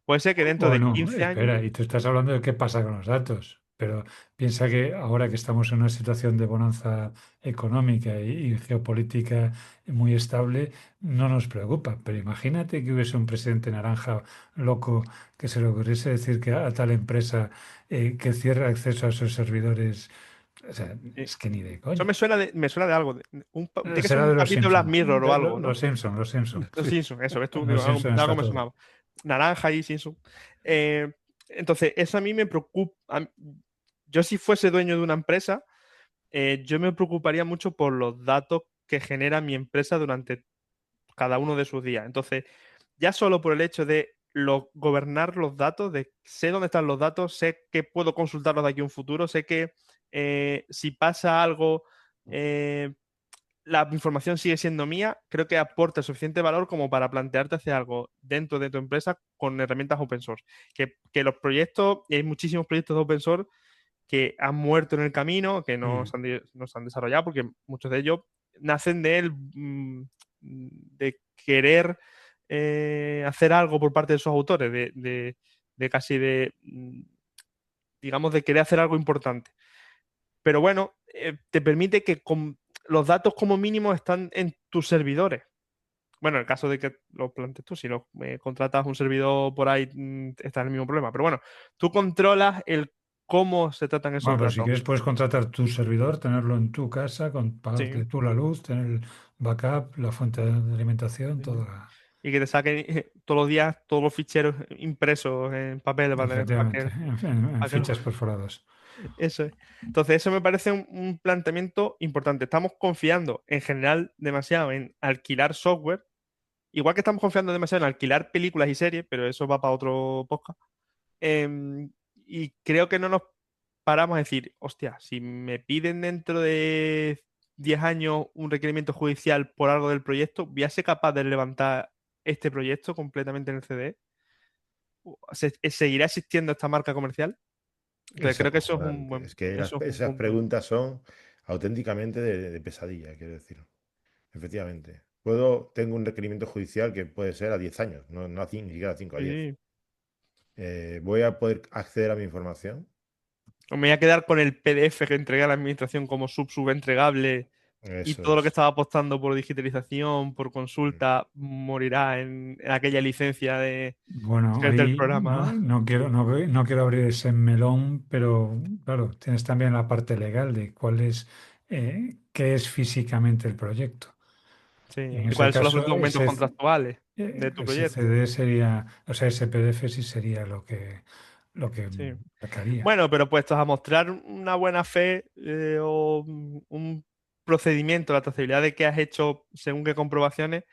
Puede ser que dentro de Bueno, 15 años. espera, y tú estás hablando de qué pasa con los datos, pero piensa que ahora que estamos en una situación de bonanza económica y geopolítica muy estable, no nos preocupa. Pero imagínate que hubiese un presidente naranja loco que se le ocurriese decir que a tal empresa que cierre acceso a sus servidores. O sea, eh, es que ni de Eso coña. me suena de algo. Tiene que ser Será un de los capítulo de Black Simpsons. Mirror o algo, Los ¿no? Simpsons, los Simpsons. Los Simpsons, eso, ves tú, Los digo, Simpsons algo está me todo. sonaba. Naranja y Simpson. Entonces, eso a mí me preocupa. Yo si fuese dueño de una empresa, yo me preocuparía mucho por los datos que genera mi empresa durante cada uno de sus días. Entonces, ya solo por el hecho de gobernar los datos, de sé dónde están los datos, sé que puedo consultarlos de aquí a un futuro, sé que si pasa algo, la información sigue siendo mía, creo que aporta suficiente valor como para plantearte hacer algo dentro de tu empresa con herramientas open source. Que los proyectos, y hay muchísimos proyectos de open source que han muerto en el camino, que no se han desarrollado, porque muchos de ellos nacen de querer hacer algo por parte de sus autores, de casi digamos, de querer hacer algo importante. Pero bueno, te permite que los datos como mínimo están en tus servidores. Bueno, en el caso de que lo plantes tú, si lo contratas un servidor por ahí, está en el mismo problema. Pero bueno, tú controlas el cómo se tratan Bueno, esos pero si datos. quieres puedes contratar tu servidor, tenerlo en tu casa, Sí. pagarte tú la luz, tener el backup, la fuente de alimentación, todo. Y que te saquen todos los días todos los ficheros impresos en papel para Efectivamente, que, en para que fichas perforadas. Eso es. Entonces, eso me parece un planteamiento importante. Estamos confiando en general demasiado en alquilar software, igual que estamos confiando demasiado en alquilar películas y series, pero eso va para otro podcast. Y creo que no nos paramos a decir, hostia, si me piden dentro de 10 años un requerimiento judicial por algo del proyecto, ¿voy a ser capaz de levantar este proyecto completamente en el CD? ¿Seguirá existiendo esta marca comercial? Es Entonces creo que eso es acojonante. Es que eso es un esas punto. preguntas son auténticamente de pesadilla, quiero decir. Efectivamente. Tengo un requerimiento judicial que puede ser a 10 años, ni siquiera a 5, a 10. Sí. ¿Voy a poder acceder a mi información? O me voy a quedar con el PDF que entregué a la administración como subentregable y Eso todo lo que es. estaba apostando por digitalización, por Mm. consulta, morirá en aquella licencia de Bueno, del ahí programa. no quiero abrir ese melón, pero claro, tienes también la parte legal de qué es físicamente el proyecto. Sí. Y en ¿Y ese cuáles son los caso, documentos contractuales de tu ese proyecto? CD sería, o sea, ese PDF sí sería lo que lo que Sí. sacaría. Bueno, pero puestos a mostrar una buena fe o un procedimiento, la trazabilidad de qué has hecho según qué comprobaciones,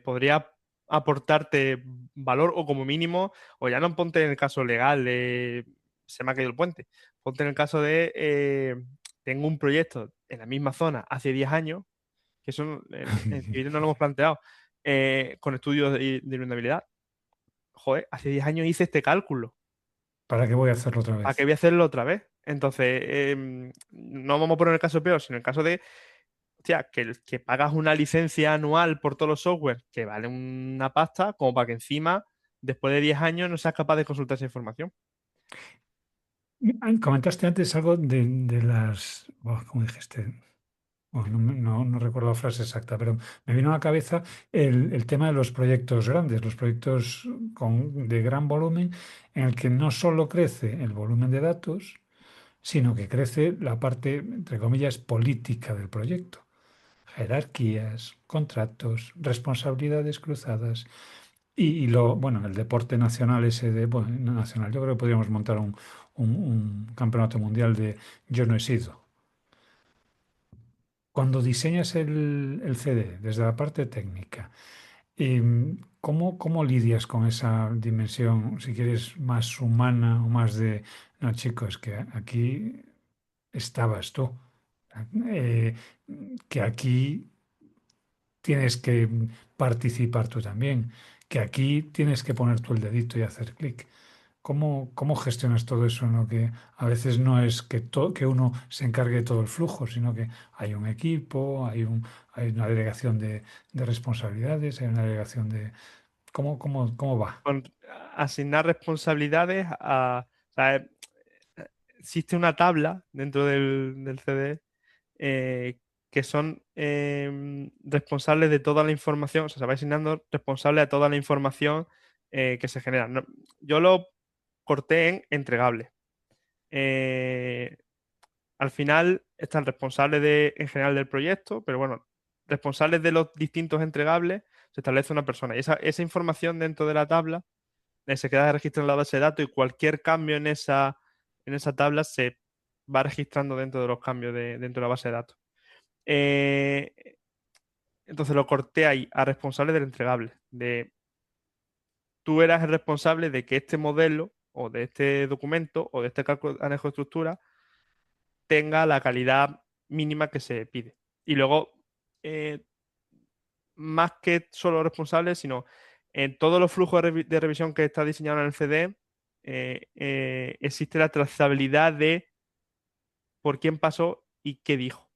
podría aportarte valor o como mínimo, o ya no ponte en el caso legal de se me ha caído el puente, ponte en el caso de tengo un proyecto en la misma zona hace 10 años, que eso en civil no lo hemos planteado, con estudios de inundabilidad. Joder, hace 10 años hice este cálculo. ¿Para qué voy a hacerlo otra ¿Para qué vez? voy a hacerlo otra vez? Entonces, no vamos a poner el caso peor, sino el caso de, hostia, que pagas una licencia anual por todos los software que vale una pasta, como para que encima, después de 10 años, no seas capaz de consultar esa información. Comentaste antes algo de las, ¿cómo dijiste? Bueno, no recuerdo la frase exacta, pero me vino a la cabeza el tema de los proyectos grandes, los proyectos de gran volumen, en el que no solo crece el volumen de datos, sino que crece la parte, entre comillas, política del proyecto. Jerarquías, contratos, responsabilidades cruzadas bueno, el deporte nacional ese bueno, no nacional, yo creo que podríamos montar un campeonato mundial de yo no he sido. Cuando diseñas el CD desde la parte técnica, ¿cómo lidias con esa dimensión, si quieres, más humana o más de, no, chicos, que aquí estabas tú, eh, que aquí tienes que participar tú también, que aquí tienes que poner tú el dedito y hacer clic? ¿Cómo gestionas todo eso, ¿no? Que a veces no es que uno se encargue de todo el flujo, sino que hay un equipo, hay una delegación de responsabilidades, hay una delegación de... ¿Cómo va? Con asignar responsabilidades a. O sea, existe una tabla dentro del CD que son responsables de toda la información, o sea, se va asignando responsable a toda la información que se genera. Yo lo corté en entregables. Eh, Al final están responsables en general del proyecto, pero bueno, responsables de los distintos entregables se establece una persona. Y esa información dentro de la tabla se queda registrada en la base de datos y cualquier cambio en esa tabla se va registrando dentro de los cambios dentro de la base de datos. Eh, entonces lo corté ahí a responsable del entregable. Tú eras el responsable de que este modelo o de este documento o de este cálculo anejo de estructura tenga la calidad mínima que se pide. Y luego, eh, más que solo responsable, sino en todos los flujos de revisión que está diseñado en el CD, existe la trazabilidad de por quién pasó y qué dijo,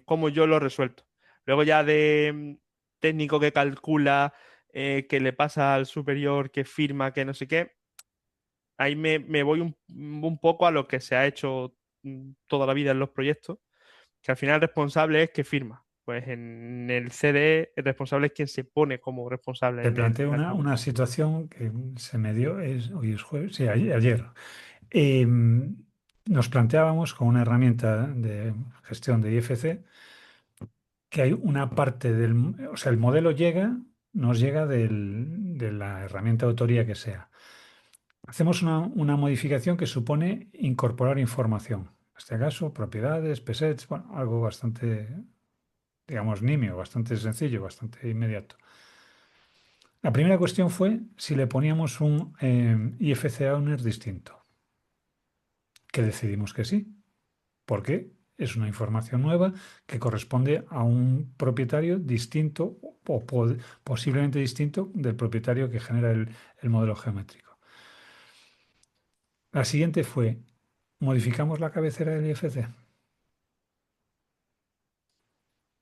cómo yo lo he resuelto. Luego ya de técnico que calcula, que le pasa al superior, que firma, que no sé qué, ahí me voy un poco a lo que se ha hecho toda la vida en los proyectos, que al final el responsable es que firma. Pues en el CD el responsable es quien se pone como responsable Te en planteo la tabla. una situación que se me dio, hoy es jueves, sí, ayer. Nos planteábamos con una herramienta de gestión de IFC que hay una parte o sea, el modelo nos llega de la herramienta de autoría que sea. Hacemos una modificación que supone incorporar información. En este caso, propiedades, presets, bueno, algo bastante, digamos, nimio, bastante sencillo, bastante inmediato. La primera cuestión fue si le poníamos un IFC owner distinto, que decidimos que sí. ¿Por qué? Es una información nueva que corresponde a un propietario distinto o posiblemente distinto del propietario que genera el modelo geométrico. La siguiente fue, ¿modificamos la cabecera del IFC?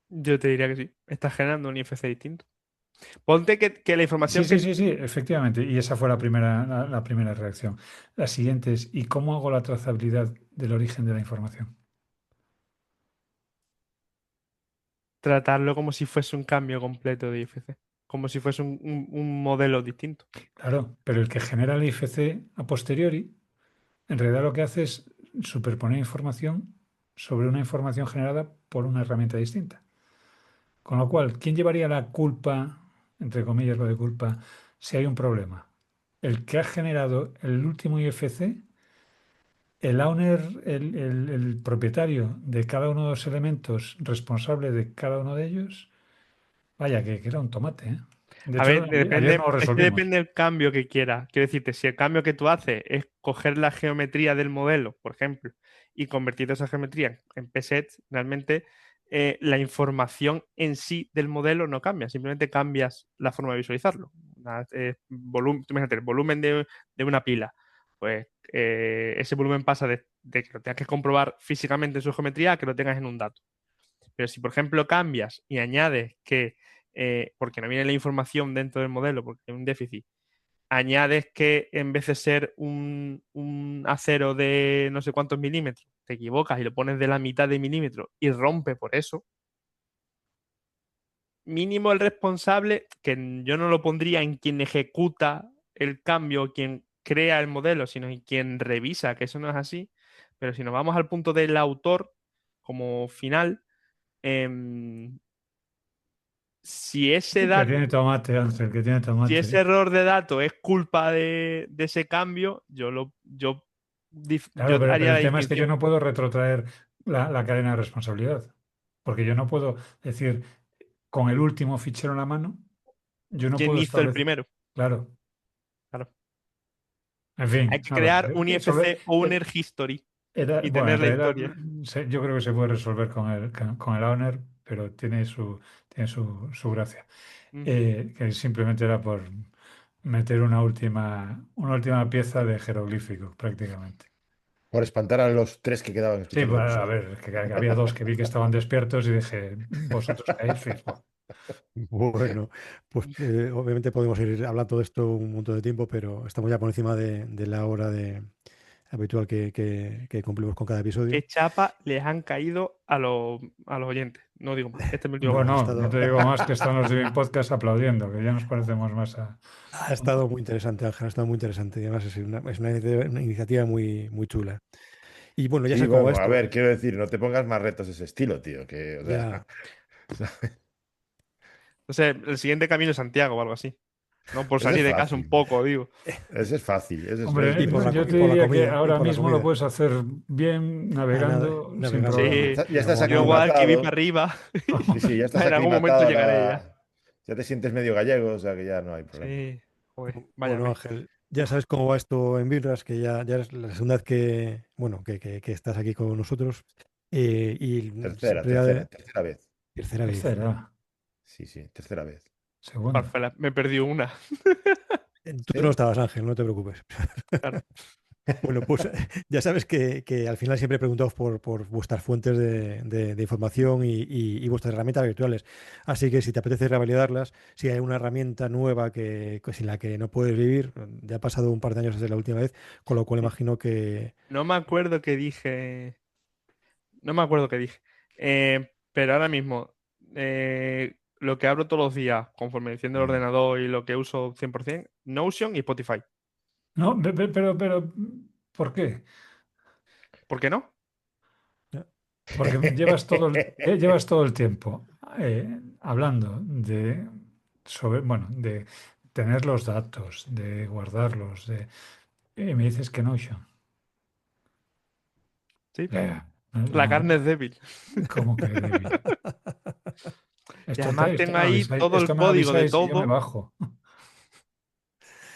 Yo te diría que sí. Estás generando un IFC distinto. Ponte que la Sí, información sí, que. sí, sí, efectivamente. Y esa fue la primera reacción. La siguiente es, ¿y cómo hago la trazabilidad del origen de la información? Tratarlo como si fuese un cambio completo de IFC. Como si fuese un modelo distinto. Claro, pero el que genera el IFC a posteriori, en realidad lo que hace es superponer información sobre una información generada por una herramienta distinta. Con lo cual, ¿quién llevaría la culpa, entre comillas lo de culpa, si hay un problema? el que ha generado el último IFC, el owner, el propietario de cada uno de los elementos, responsable de cada uno de ellos, vaya, que era un tomate, ¿eh? De A hecho, ver, ayer no lo es que resolvimos. depende del cambio que quieras. Quiero decirte, si el cambio que tú haces es coger la geometría del modelo, por ejemplo, y convertir esa geometría en PSETs, realmente la información en sí del modelo no cambia, simplemente cambias la forma de visualizarlo. Tú imagínate, el volumen de una pila, pues ese volumen pasa de que lo tengas que comprobar físicamente en su geometría a que lo tengas en un dato. Pero si, por ejemplo, cambias y añades que, porque no viene la información dentro del modelo, porque hay un déficit, añades que en vez de ser un acero de no sé cuántos milímetros, te equivocas y lo pones de la mitad de milímetro y rompe por eso, mínimo el responsable, que yo no lo pondría en quien ejecuta el cambio, quien crea el modelo, sino en quien revisa que eso no es así. Pero si nos vamos al punto del autor como final, em, si ese Que dato, tiene tomate, Ángel, que tiene si tomate. ese error de dato es culpa de ese cambio, Claro, yo pero haría el la tema es que yo distinción. no puedo retrotraer la cadena de responsabilidad. Porque yo no puedo decir, con el último fichero en la mano, yo no ¿Quién puedo hizo el establecer. primero? Claro, Claro. en Hay fin, que nada. crear un IFC Owner History y Bueno, tener en la realidad historia. yo creo que se puede resolver con el owner, pero tiene su gracia. Ujú. Que simplemente era por meter una última pieza de jeroglífico, prácticamente. Por espantar a los tres que quedaban Sí, escuchando el bueno, a episodio. ver, que había dos que vi que estaban despiertos y dije, vosotros caéis fijo. Bueno, pues obviamente podemos ir hablando de esto un montón de tiempo, pero estamos ya por encima de la hora habitual que cumplimos con cada episodio. ¿Qué chapa les han caído a los oyentes? No digo más. Este es mi último No, comentario. No te digo más que están los de mi podcast aplaudiendo, que ya nos parecemos más a... ha estado muy interesante, Ángel, ha estado muy interesante. Y además una iniciativa muy chula. Y bueno, ya Sí, sabes cómo va bueno, a esto. ver, quiero decir, no te pongas más retos de ese estilo, tío, que, o Ya, sea, No sé, el siguiente camino es Santiago o algo así. No, por ese es salir de casa un fácil, poco, digo. ese es fácil, ese es Hombre, y muy yo te y por la diría que comida, y ahora por la mismo lo comida. puedes hacer bien navegando sin Navegando. problema. Sí, Ya Pero estás yo bueno, igual que vi para aclimatado, arriba. sí, sí, ya estás En algún momento aclimatado a llegaré ya. ya te sientes medio gallego, o sea que ya no hay problema. Sí, joder, bueno, váyame. Ángel, ya sabes cómo va esto en Birras, que ya es la segunda vez bueno, que estás aquí con nosotros. Y Tercera, siempre tercera, tercera vez. tercera vez. Tercera, Sí, sí, tercera vez. segunda. Me perdí una. Tú no ¿Sí? estabas, Ángel, no te preocupes. Claro. Bueno, pues ya sabes que al final siempre preguntamos por vuestras fuentes de información y vuestras herramientas virtuales. Así que si te apetece revalidarlas, si hay una herramienta nueva que sin la que no puedes vivir, ya ha pasado un par de años desde la última vez, con lo cual imagino que No me acuerdo qué dije. No me acuerdo qué dije. Pero ahora mismo, lo que abro todos los días, conforme enciendo el Mm. ordenador y lo que uso 100%, Notion y Spotify. No, pero, ¿por qué? ¿Por qué no? Porque llevas todo el tiempo hablando bueno, de tener los datos, de guardarlos, y me dices que Notion. Sí. La No, carne es débil. ¿cómo que débil? Y además tengo ahí todo el Esto me código de avisáis y yo me todo. bajo.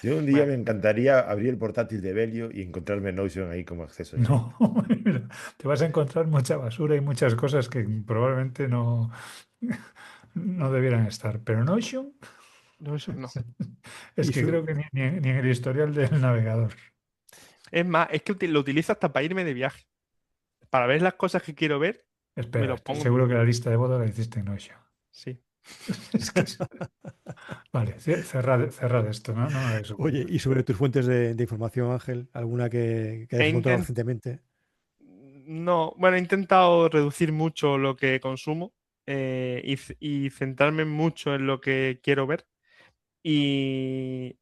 Yo un día Bueno, me encantaría abrir el portátil de Belio y encontrarme Notion ahí como acceso ya. No, mira, te vas a encontrar mucha basura y muchas cosas que probablemente no debieran estar. Pero Notion no, eso no. es y que su- creo que ni en el historial del navegador. Es más, es que lo utilizo hasta para irme de viaje. Para ver las cosas que quiero ver, me Espera, lo estoy pongo. seguro que la lista de boda la hiciste en Notion. Sí. Es que vale, cerrad esto, ¿no? No me hagáis Oye, y sobre tus fuentes de información, Ángel, alguna que He hayas encontrado inten- recientemente. No, bueno, he intentado reducir mucho lo que consumo y centrarme mucho en lo que quiero ver. Y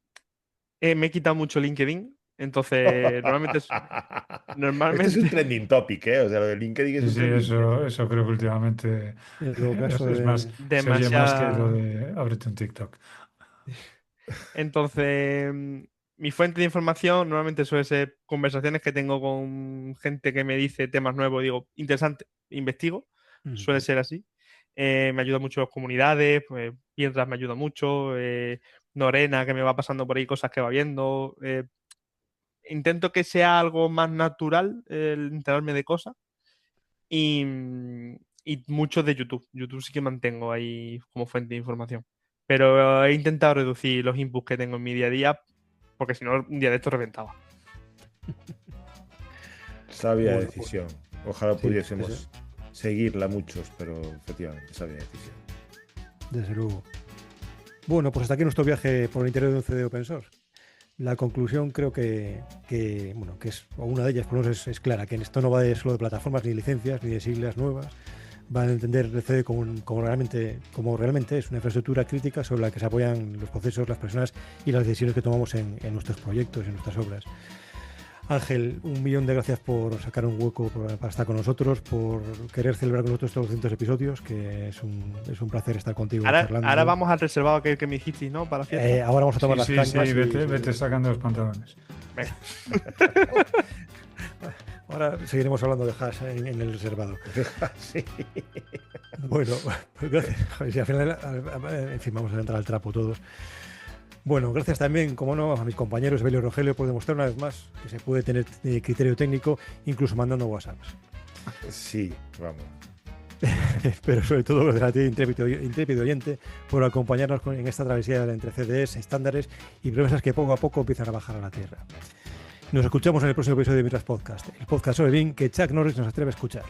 me he quitado mucho LinkedIn. Entonces, Esto es un normalmente, trending topic, ¿eh? O sea, lo de LinkedIn es Sí, un sí, trending topic. eso creo que últimamente En todo caso, es más, se oye más que lo demasiada. de ábrete un TikTok. Entonces, mi fuente de información normalmente suele ser conversaciones que tengo con gente que me dice temas nuevos, digo, interesante, investigo, suele ser así. Me ayuda mucho las comunidades, pues Piedras me ayuda mucho, Norena, que me va pasando por ahí cosas que va viendo. Intento que sea algo más natural el enterarme de cosas. Y mucho de YouTube. YouTube sí que mantengo ahí como fuente de información. Pero he intentado reducir los inputs que tengo en mi día a día, porque si no, un día de esto reventaba. Sabia Bueno, decisión. Ojalá sí, pudiésemos seguirla muchos, pero efectivamente, sabia decisión. desde luego. Bueno, pues hasta aquí nuestro viaje por el interior de un CD open source. La conclusión creo que es, o una de ellas por lo menos es clara, que en esto no va solo de plataformas, ni de licencias, ni de siglas nuevas. Van a entender el CD como realmente es una infraestructura crítica sobre la que se apoyan los procesos, las personas y las decisiones que tomamos en nuestros proyectos y en nuestras obras. Ángel, 1.000.000 de gracias por sacar un hueco para estar con nosotros, por querer celebrar con nosotros estos 200 episodios, que es un placer estar contigo charlando. Ahora vamos al reservado que me dijiste, ¿no? Para la fiesta. Ahora vamos a tomar las cañas. Sí, vete sacando los pantalones. Venga. Ahora seguiremos hablando de hash en el reservado. Sí. Bueno, pues gracias. Joder, si al final, en fin, vamos a entrar al trapo todos. Bueno, gracias también, como no, a mis compañeros Evelio y Rogelio por demostrar una vez más que se puede tener criterio técnico incluso mandando WhatsApps. Sí, vamos. Pero sobre todo gracias a ti, intrépido oyente, por acompañarnos en esta travesía entre CDs, estándares y promesas que poco a poco empiezan a bajar a la tierra. Nos escuchamos en el próximo episodio de Mientras Podcast, el podcast sobre BIM que Chuck Norris nos atreve a escuchar.